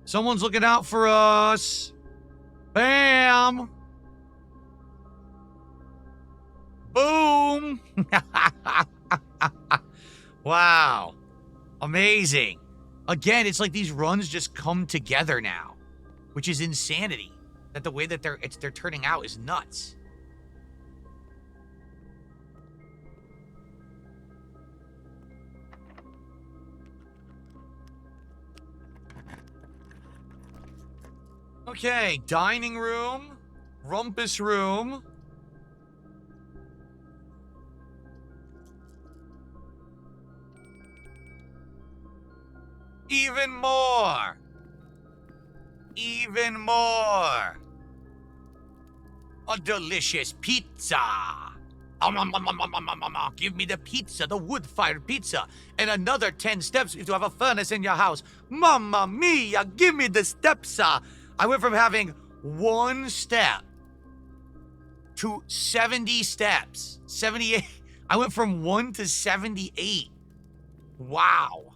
Someone's looking out for us. Bam. Boom. Wow. Amazing. Again, it's like these runs just come together now, which is insanity. That the way that they're turning out is nuts. Okay, dining room, rumpus room. Even more. even more. A delicious pizza. Give me the pizza, the wood-fired pizza, and another 10 steps if you have a furnace in your house. Mamma mia, give me the steps. I went from having 1 step to 70 steps. 78. I went from 1 to 78. Wow.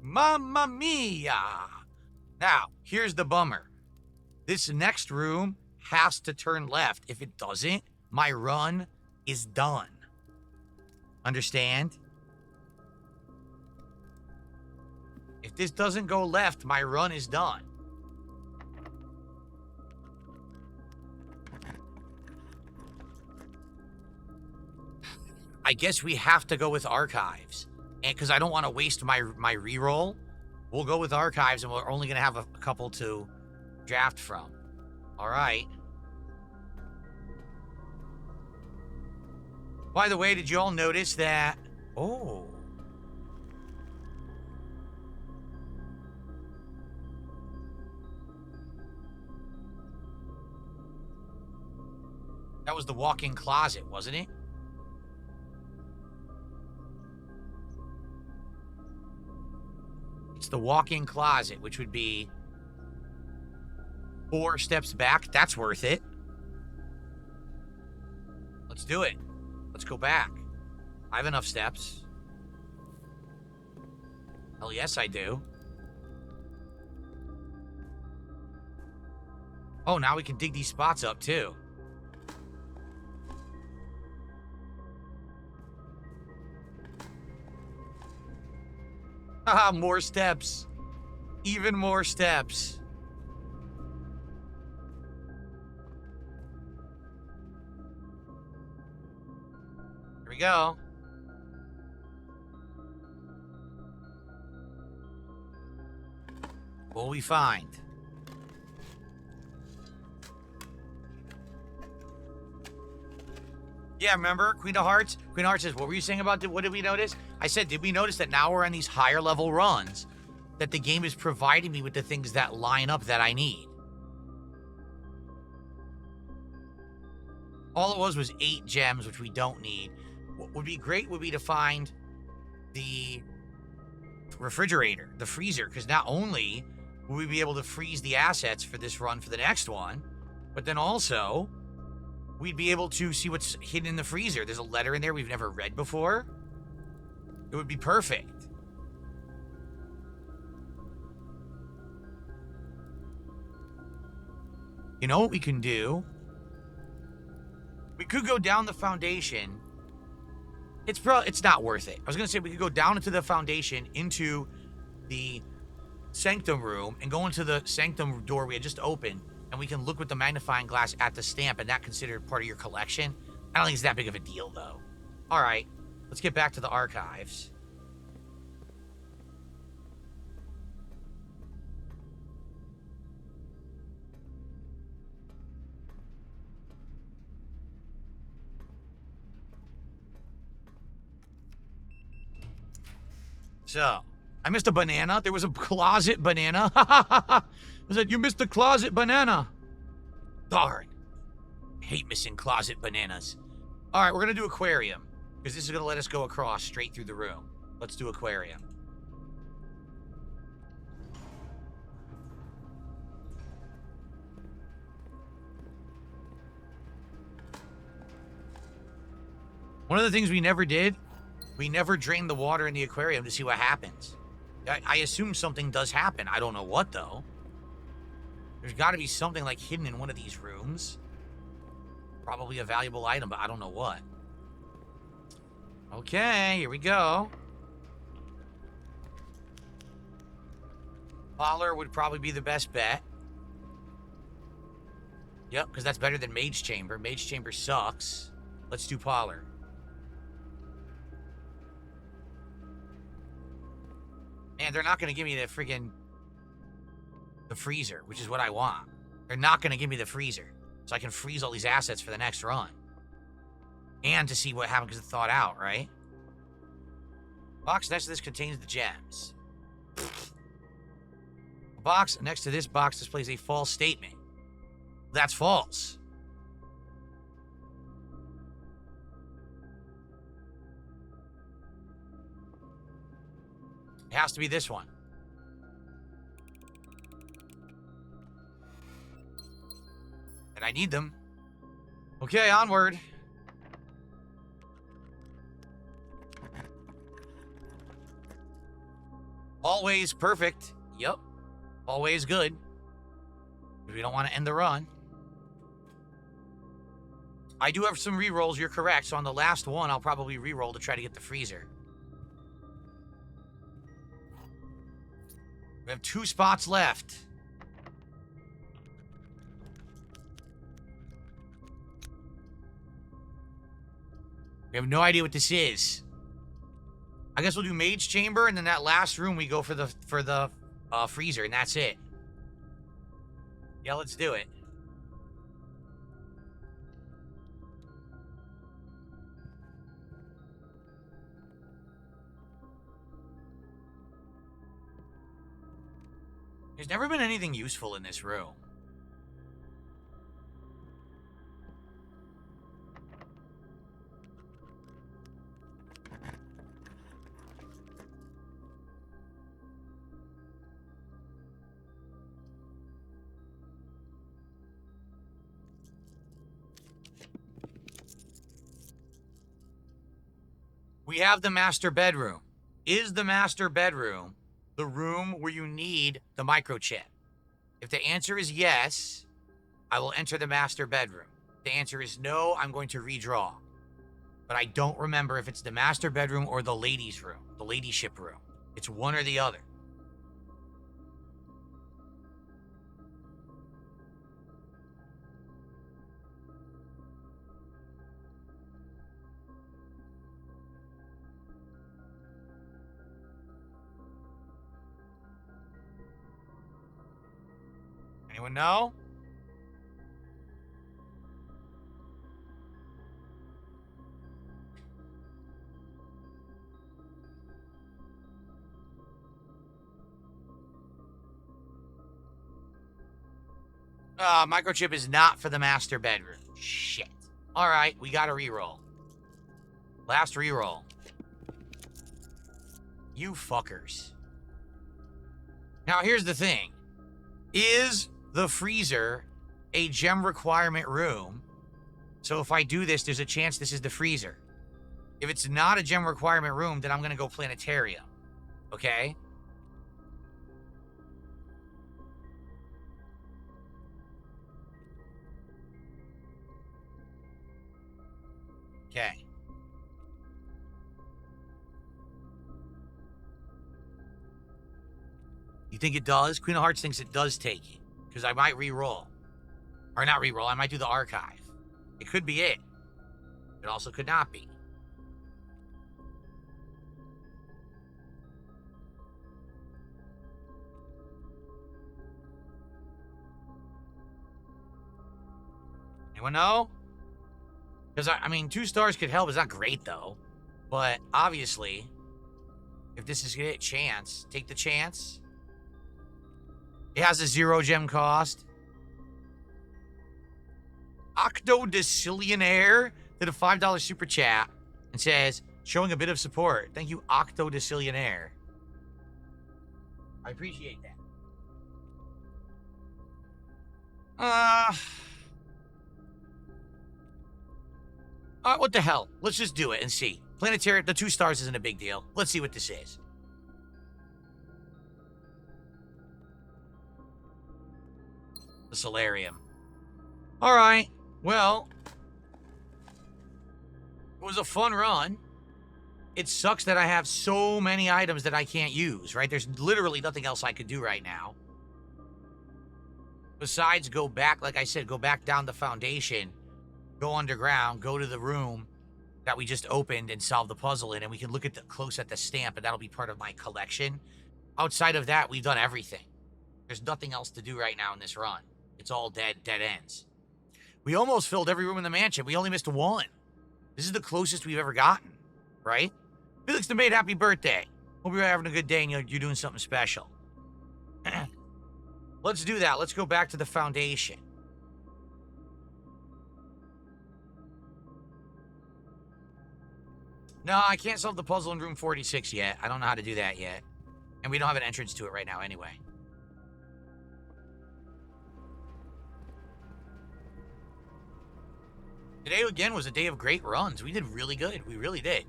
Mamma mia. Now, here's the bummer. This next room has to turn left. If it doesn't, my run is done. Understand? If this doesn't go left, my run is done. I guess we have to go with archives. And because I don't want to waste my reroll, we'll go with archives, and we're only going to have a couple to draft from. All right. By the way, did you all notice that? Oh. That was the walk-in closet, wasn't it? It's the walk-in closet, which would be 4 steps back. That's worth it. Let's do it. Let's go back. I have enough steps. Hell yes, I do. Oh, now we can dig these spots up, too. Haha, more steps. Even more steps. Here we go. What will we find? Yeah, remember? Queen of Hearts? Queen of Hearts says, what were you saying about what did we notice? I said, did we notice that now we're on these higher level runs, that the game is providing me with the things that line up that I need? All it was 8 gems, which we don't need. What would be great would be to find the refrigerator, the freezer, because not only will we be able to freeze the assets for this run for the next one, but then also we'd be able to see what's hidden in the freezer. There's a letter in there we've never read before. It would be perfect. You know what we can do? We could go down the foundation. It's not worth it. I was going to say we could go down into the foundation, into the Sanctum room, and go into the Sanctum door we had just opened, and we can look with the magnifying glass at the stamp, and that considered part of your collection. I don't think it's that big of a deal, though. All right, let's get back to the archives. So, I missed a banana. There was a closet banana. I said, you missed the closet banana. Darn. I hate missing closet bananas. All right, we're going to do aquarium, because this is going to let us go across straight through the room. Let's do aquarium. One of the things we never did, we never drained the water in the aquarium to see what happens. I assume something does happen. I don't know what, though. There's got to be something, like, hidden in one of these rooms. Probably a valuable item, but I don't know what. Okay, here we go. Parlor would probably be the best bet. Yep, because that's better than Mage Chamber. Mage Chamber sucks. Let's do Parlor. Man, they're not going to give me the freaking... the freezer, which is what I want. They're not going to give me the freezer. So I can freeze all these assets for the next run. And to see what happens because it's thawed out, right? Box next to this contains the gems. box next to this box displays a false statement. That's false. It has to be this one. And I need them. Okay, onward. Always perfect. Yep. Always good. We don't want to end the run. I do have some rerolls, you're correct. So on the last one, I'll probably reroll to try to get the freezer. We have 2 spots left. We have no idea what this is. I guess we'll do Mage Chamber, and then that last room we go for the freezer, and that's it. Yeah, let's do it. There's never been anything useful in this room. We have the master bedroom. Is the master bedroom the room where you need the microchip? If the answer is yes, I will enter the master bedroom. If the answer is no, I'm going to redraw. But I don't remember if it's the master bedroom or the ladies' room, the ladyship room. It's one or the other. Anyone know? Microchip is not for the master bedroom. Shit. All right, we got a reroll. Last reroll. You fuckers. Now, here's the thing. Is the freezer a gem requirement room? So if I do this, there's a chance this is the freezer. If it's not a gem requirement room, then I'm going to go planetarium. Okay? Okay. You think it does? Queen of Hearts thinks it does take it. Because I might re-roll. Or not re-roll, I might do the archive. It could be it. It also could not be. Anyone know? Because, I mean, 2 stars could help. It's not great, though. But, obviously, if this is a chance, take the chance. It has a 0 gem cost. Octodecillionaire did a $5 super chat and says, showing a bit of support. Thank you, Octodecillionaire. I appreciate that. What the hell? Let's just do it and see. Planetarium, the 2 stars isn't a big deal. Let's see what this is. The solarium. All right. Well, it was a fun run. It sucks that I have so many items that I can't use, right? There's literally nothing else I could do right now. Besides go back, like I said, go back down the foundation, go underground, go to the room that we just opened and solve the puzzle in, and we can look at close at the stamp, and that'll be part of my collection. Outside of that, we've done everything. There's nothing else to do right now in this run. It's all dead ends. We almost filled every room in the mansion. We only missed 1. This is the closest we've ever gotten, right? Felix the Maid, happy birthday. Hope you're having a good day and you're doing something special. Let's do that. Let's go back to the foundation. No, I can't solve the puzzle in room 46 yet. I don't know how to do that yet. And we don't have an entrance to it right now anyway. Today, again, was a day of great runs. We did really good. We really did.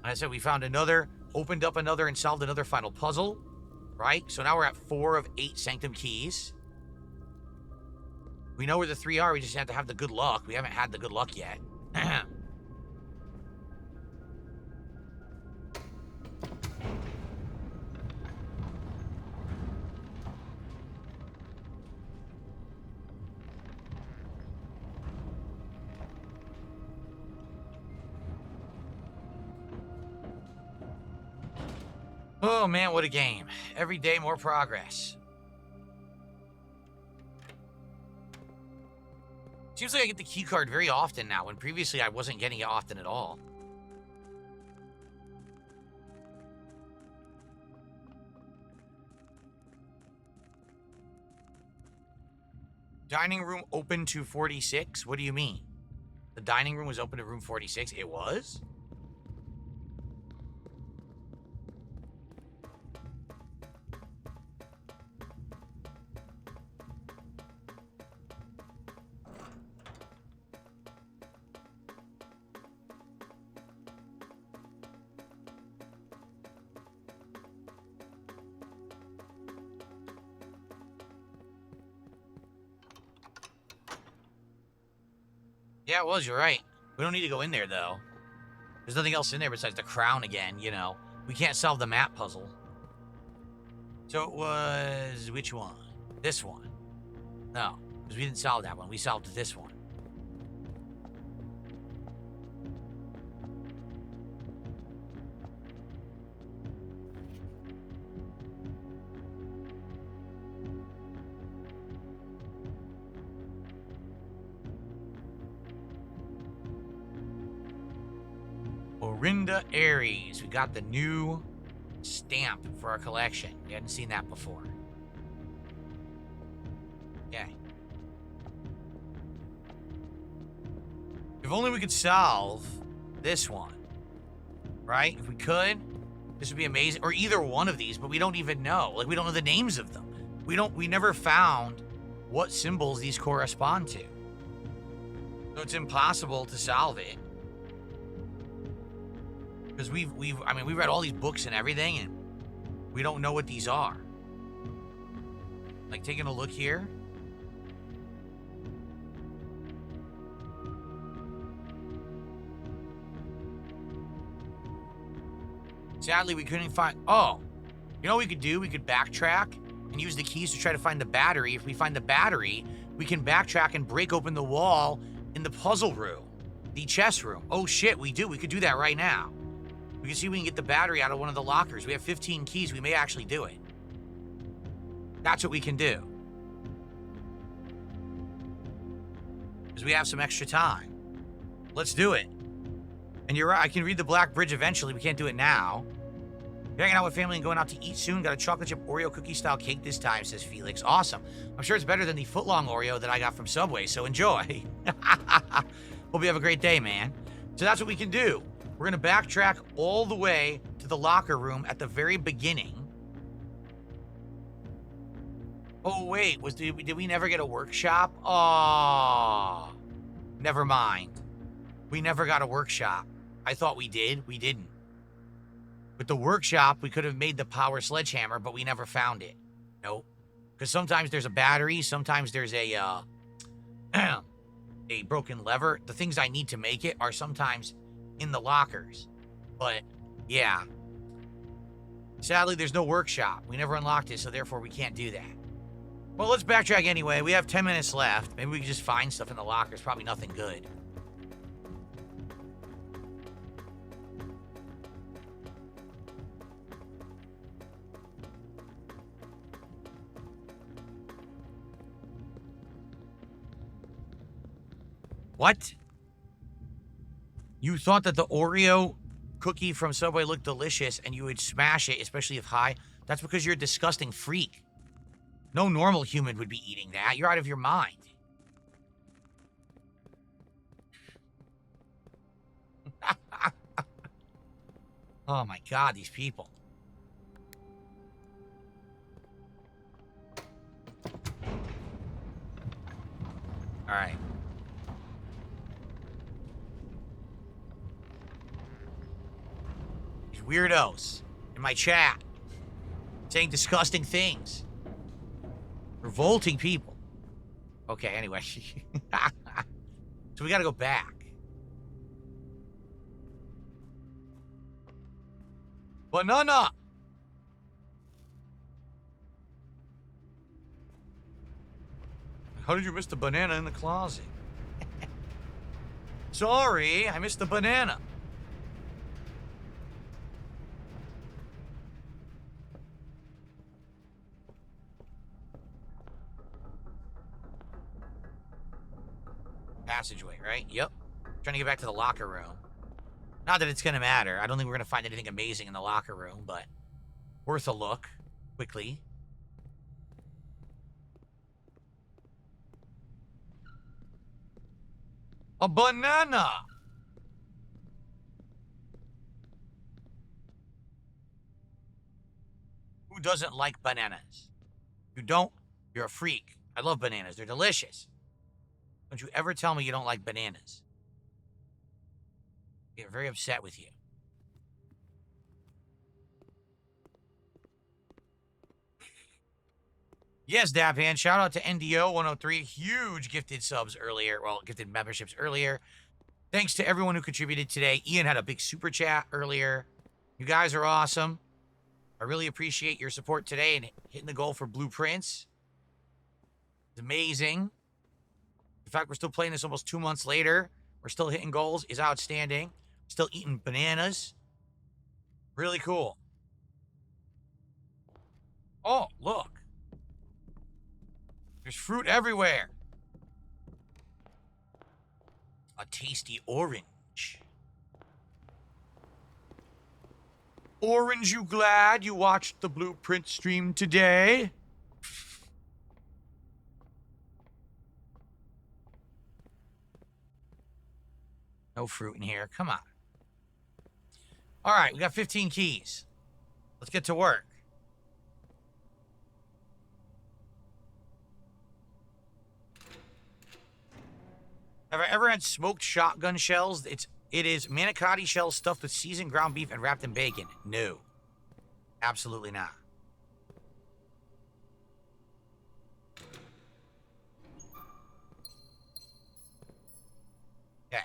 Like I said, we found another, opened up another, and solved another final puzzle. Right? So now we're at 4 of 8 Sanctum keys. We know where the 3 are. We just have to have the good luck. We haven't had the good luck yet. Oh, man, what a game. Every day, more progress. Seems like I get the key card very often now, when previously I wasn't getting it often at all. Dining room open to 46? What do you mean? The dining room was open to room 46? It was? Yeah, it was, you're right. We don't need to go in there, though. There's nothing else in there besides the crown again, you know. We can't solve the map puzzle. So it was... which one? This one. No, because we didn't solve that one. We solved this one. Orinda Aries. We got the new stamp for our collection. We hadn't seen that before. Okay. If only we could solve this one. Right? If we could, this would be amazing. Or either one of these, but we don't even know. Like, we don't know the names of them. We never found what symbols these correspond to. So it's impossible to solve it. Because we read all these books and everything, and we don't know what these are. Like, taking a look here. Sadly, we couldn't find... Oh, you know what we could do? We could backtrack and use the keys to try to find the battery. If we find the battery, we can backtrack and break open the wall in the puzzle room, the chess room. Oh, shit, we do. We could do that right now. We can see if we can get the battery out of one of the lockers. We have 15 keys. We may actually do it. That's what we can do. Because we have some extra time. Let's do it. And you're right. I can read the Black Bridge eventually. We can't do it now. You're hanging out with family and going out to eat soon. Got a chocolate chip Oreo cookie style cake this time, says Felix. Awesome. I'm sure it's better than the footlong Oreo that I got from Subway, so enjoy. Hope you have a great day, man. So that's what we can do. We're going to backtrack all the way to the locker room at the very beginning. Oh, wait. Did we never get a workshop? Oh, never mind. We never got a workshop. I thought we did. We didn't. With the workshop, we could have made the power sledgehammer, but we never found it. Nope. Because sometimes there's a battery. Sometimes there's a broken lever. The things I need to make it are sometimes in the lockers. But, yeah. Sadly, there's no workshop. We never unlocked it, so therefore we can't do that. Well, let's backtrack anyway. We have 10 minutes left. Maybe we can just find stuff in the lockers. Probably nothing good. What? You thought that the Oreo cookie from Subway looked delicious and you would smash it, especially if high, that's because you're a disgusting freak. No normal human would be eating that. You're out of your mind. Oh my God, these people. All right. These weirdos in my chat saying disgusting things. Revolting people. Okay, anyway. So we gotta go back. Banana! How did you miss the banana in the closet? Sorry, I missed the banana. Passageway, right? Yep. Trying to get back to the locker room. Not that it's gonna matter. I don't think we're gonna find anything amazing in the locker room, but worth a look quickly. A banana! Who doesn't like bananas? You don't? You're a freak. I love bananas. They're delicious. Don't you ever tell me you don't like bananas. I get very upset with you. Yes, Dapan. Shout out to NDO103. Huge gifted subs earlier. Well, gifted memberships earlier. Thanks to everyone who contributed today. Ian had a big super chat earlier. You guys are awesome. I really appreciate your support today and hitting the goal for blueprints. It's amazing. The fact we're still playing this almost 2 months later, we're still hitting goals, is outstanding. Still eating bananas. Really cool. Oh, look. There's fruit everywhere. A tasty orange. Orange, you glad you watched the Blueprint stream today? No fruit in here. Come on. All right, we got 15 keys. Let's get to work. Have I ever had smoked shotgun shells? It is manicotti shells stuffed with seasoned ground beef and wrapped in bacon. No. Absolutely not. Okay.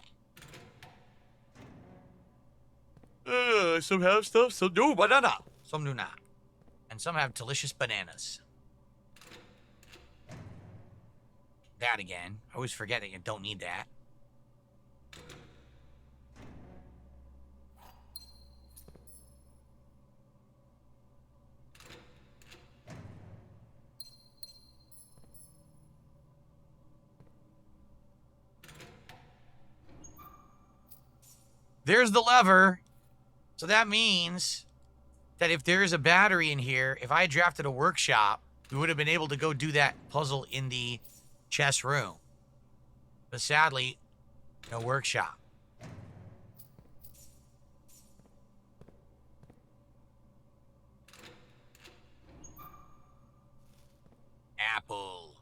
Some have stuff, some do, banana. Some do not. And some have delicious bananas. That again. I always forget that you don't need that. There's the lever. So that means that if there's a battery in here, if I had drafted a workshop, we would have been able to go do that puzzle in the chess room. But sadly, no workshop. Apple.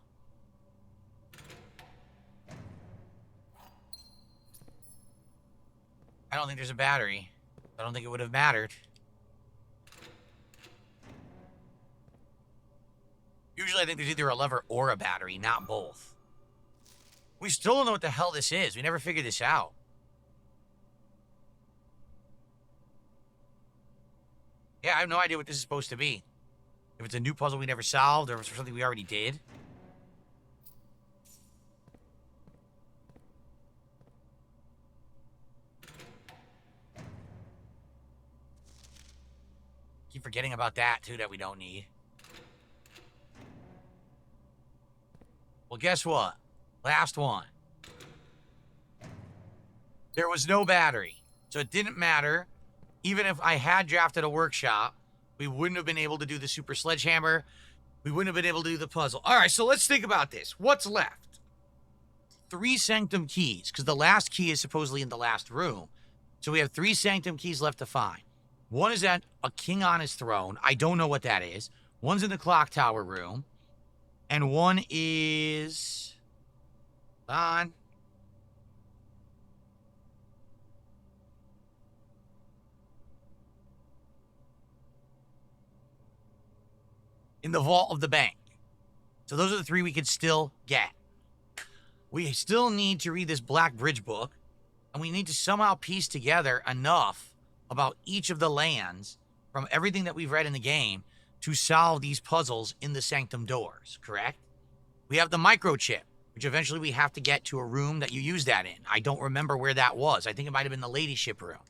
I don't think there's a battery. I don't think it would have mattered. Usually I think there's either a lever or a battery, not both. We still don't know what the hell this is. We never figured this out. Yeah, I have no idea what this is supposed to be. If it's a new puzzle we never solved, or if it's something we already did. Keep forgetting about that, too, that we don't need. Well, guess what? Last one. There was no battery. So it didn't matter even if I had drafted a workshop, we wouldn't have been able to do the super sledgehammer. We wouldn't have been able to do the puzzle. All right, so let's think about this. What's left? 3 Sanctum keys, because the last key is supposedly in the last room. So we have 3 Sanctum keys left to find. One is at a king on his throne. I don't know what that is. One's in the clock tower room. And one is... on. In the vault of the bank. So those are the 3 we could still get. We still need to read this Black Bridge book. And we need to somehow piece together enough about each of the lands from everything that we've read in the game to solve these puzzles in the Sanctum doors, correct? We have the microchip, which eventually we have to get to a room that you use that in. I don't remember where that was. I think it might have been the ladyship room.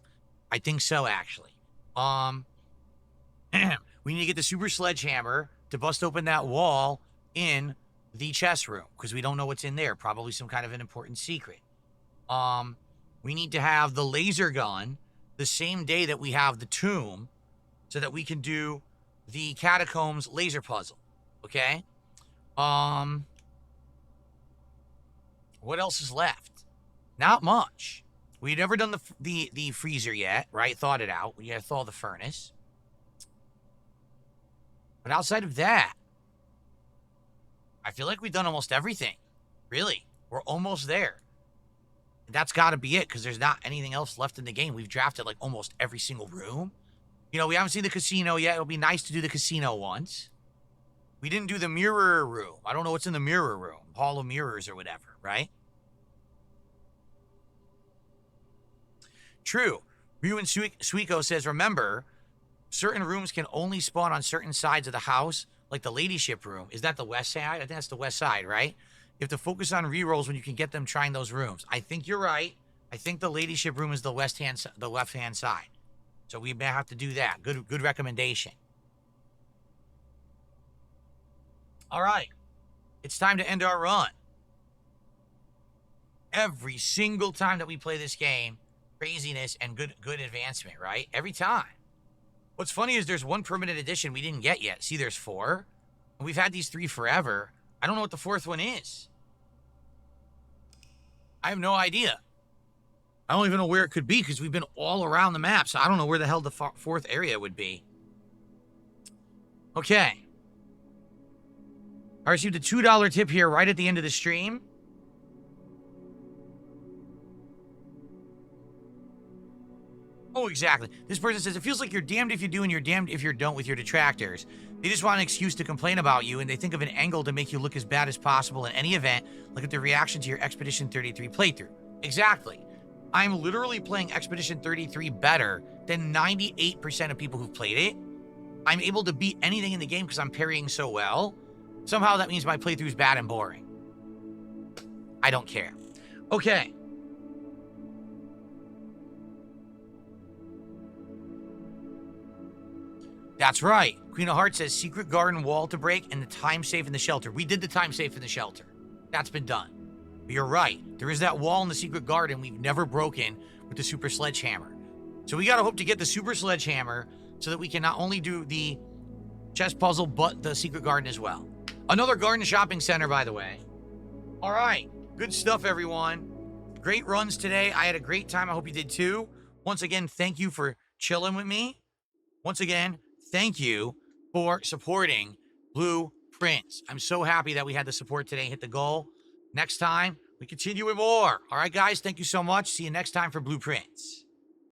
I think so, actually. We need to get the super sledgehammer to bust open that wall in the chess room, because we don't know what's in there. Probably some kind of an important secret. We need to have the laser gun the same day that we have the tomb, so that we can do the catacombs laser puzzle. Okay? What else is left? Not much. We've never done the freezer yet, right? Thought it out. We gotta thaw the furnace. But outside of that, I feel like we've done almost everything. Really. We're almost there. That's got to be it, because there's not anything else left in the game. We've drafted like almost every single room. You know, we haven't seen the casino yet. It'll be nice to do the casino once. We didn't do the mirror room. I don't know what's in the mirror room. Hall of Mirrors or whatever, right? True. Ryu and Suiko says, remember, certain rooms can only spawn on certain sides of the house, like the ladyship room. Is that the west side? I think that's the west side, right? You have to focus on rerolls when you can get them trying those rooms. I think you're right. I think the ladyship room is the left-hand side. So we may have to do that. Good recommendation. All right. It's time to end our run. Every single time that we play this game, craziness and good advancement, right? Every time. What's funny is there's one permanent edition we didn't get yet. See, there's 4. And we've had these 3 forever. I don't know what the 4th one is. I have no idea. I don't even know where it could be, because we've been all around the map, so I don't know where the hell the 4th area would be. Okay. I received a $2 tip here right at the end of the stream. Oh, exactly. This person says, it feels like you're damned if you do and you're damned if you don't with your detractors. They just want an excuse to complain about you, and they think of an angle to make you look as bad as possible in any event, like at the reaction to your Expedition 33 playthrough. Exactly. I'm literally playing Expedition 33 better than 98% of people who've played it. I'm able to beat anything in the game because I'm parrying so well. Somehow that means my playthrough is bad and boring. I don't care. Okay. That's right. Queen of Hearts says secret garden wall to break and the time safe in the shelter. We did the time safe in the shelter. That's been done. But you're right. There is that wall in the secret garden we've never broken with the super sledgehammer. So we got to hope to get the super sledgehammer so that we can not only do the chess puzzle, but the secret garden as well. Another garden shopping center, by the way. All right. Good stuff, everyone. Great runs today. I had a great time. I hope you did too. Once again, thank you for chilling with me. Once again, thank you for supporting Blueprints. I'm so happy that we had the support today, hit the goal. Next time, we continue with more. All right, guys, thank you so much. See you next time for Blueprints.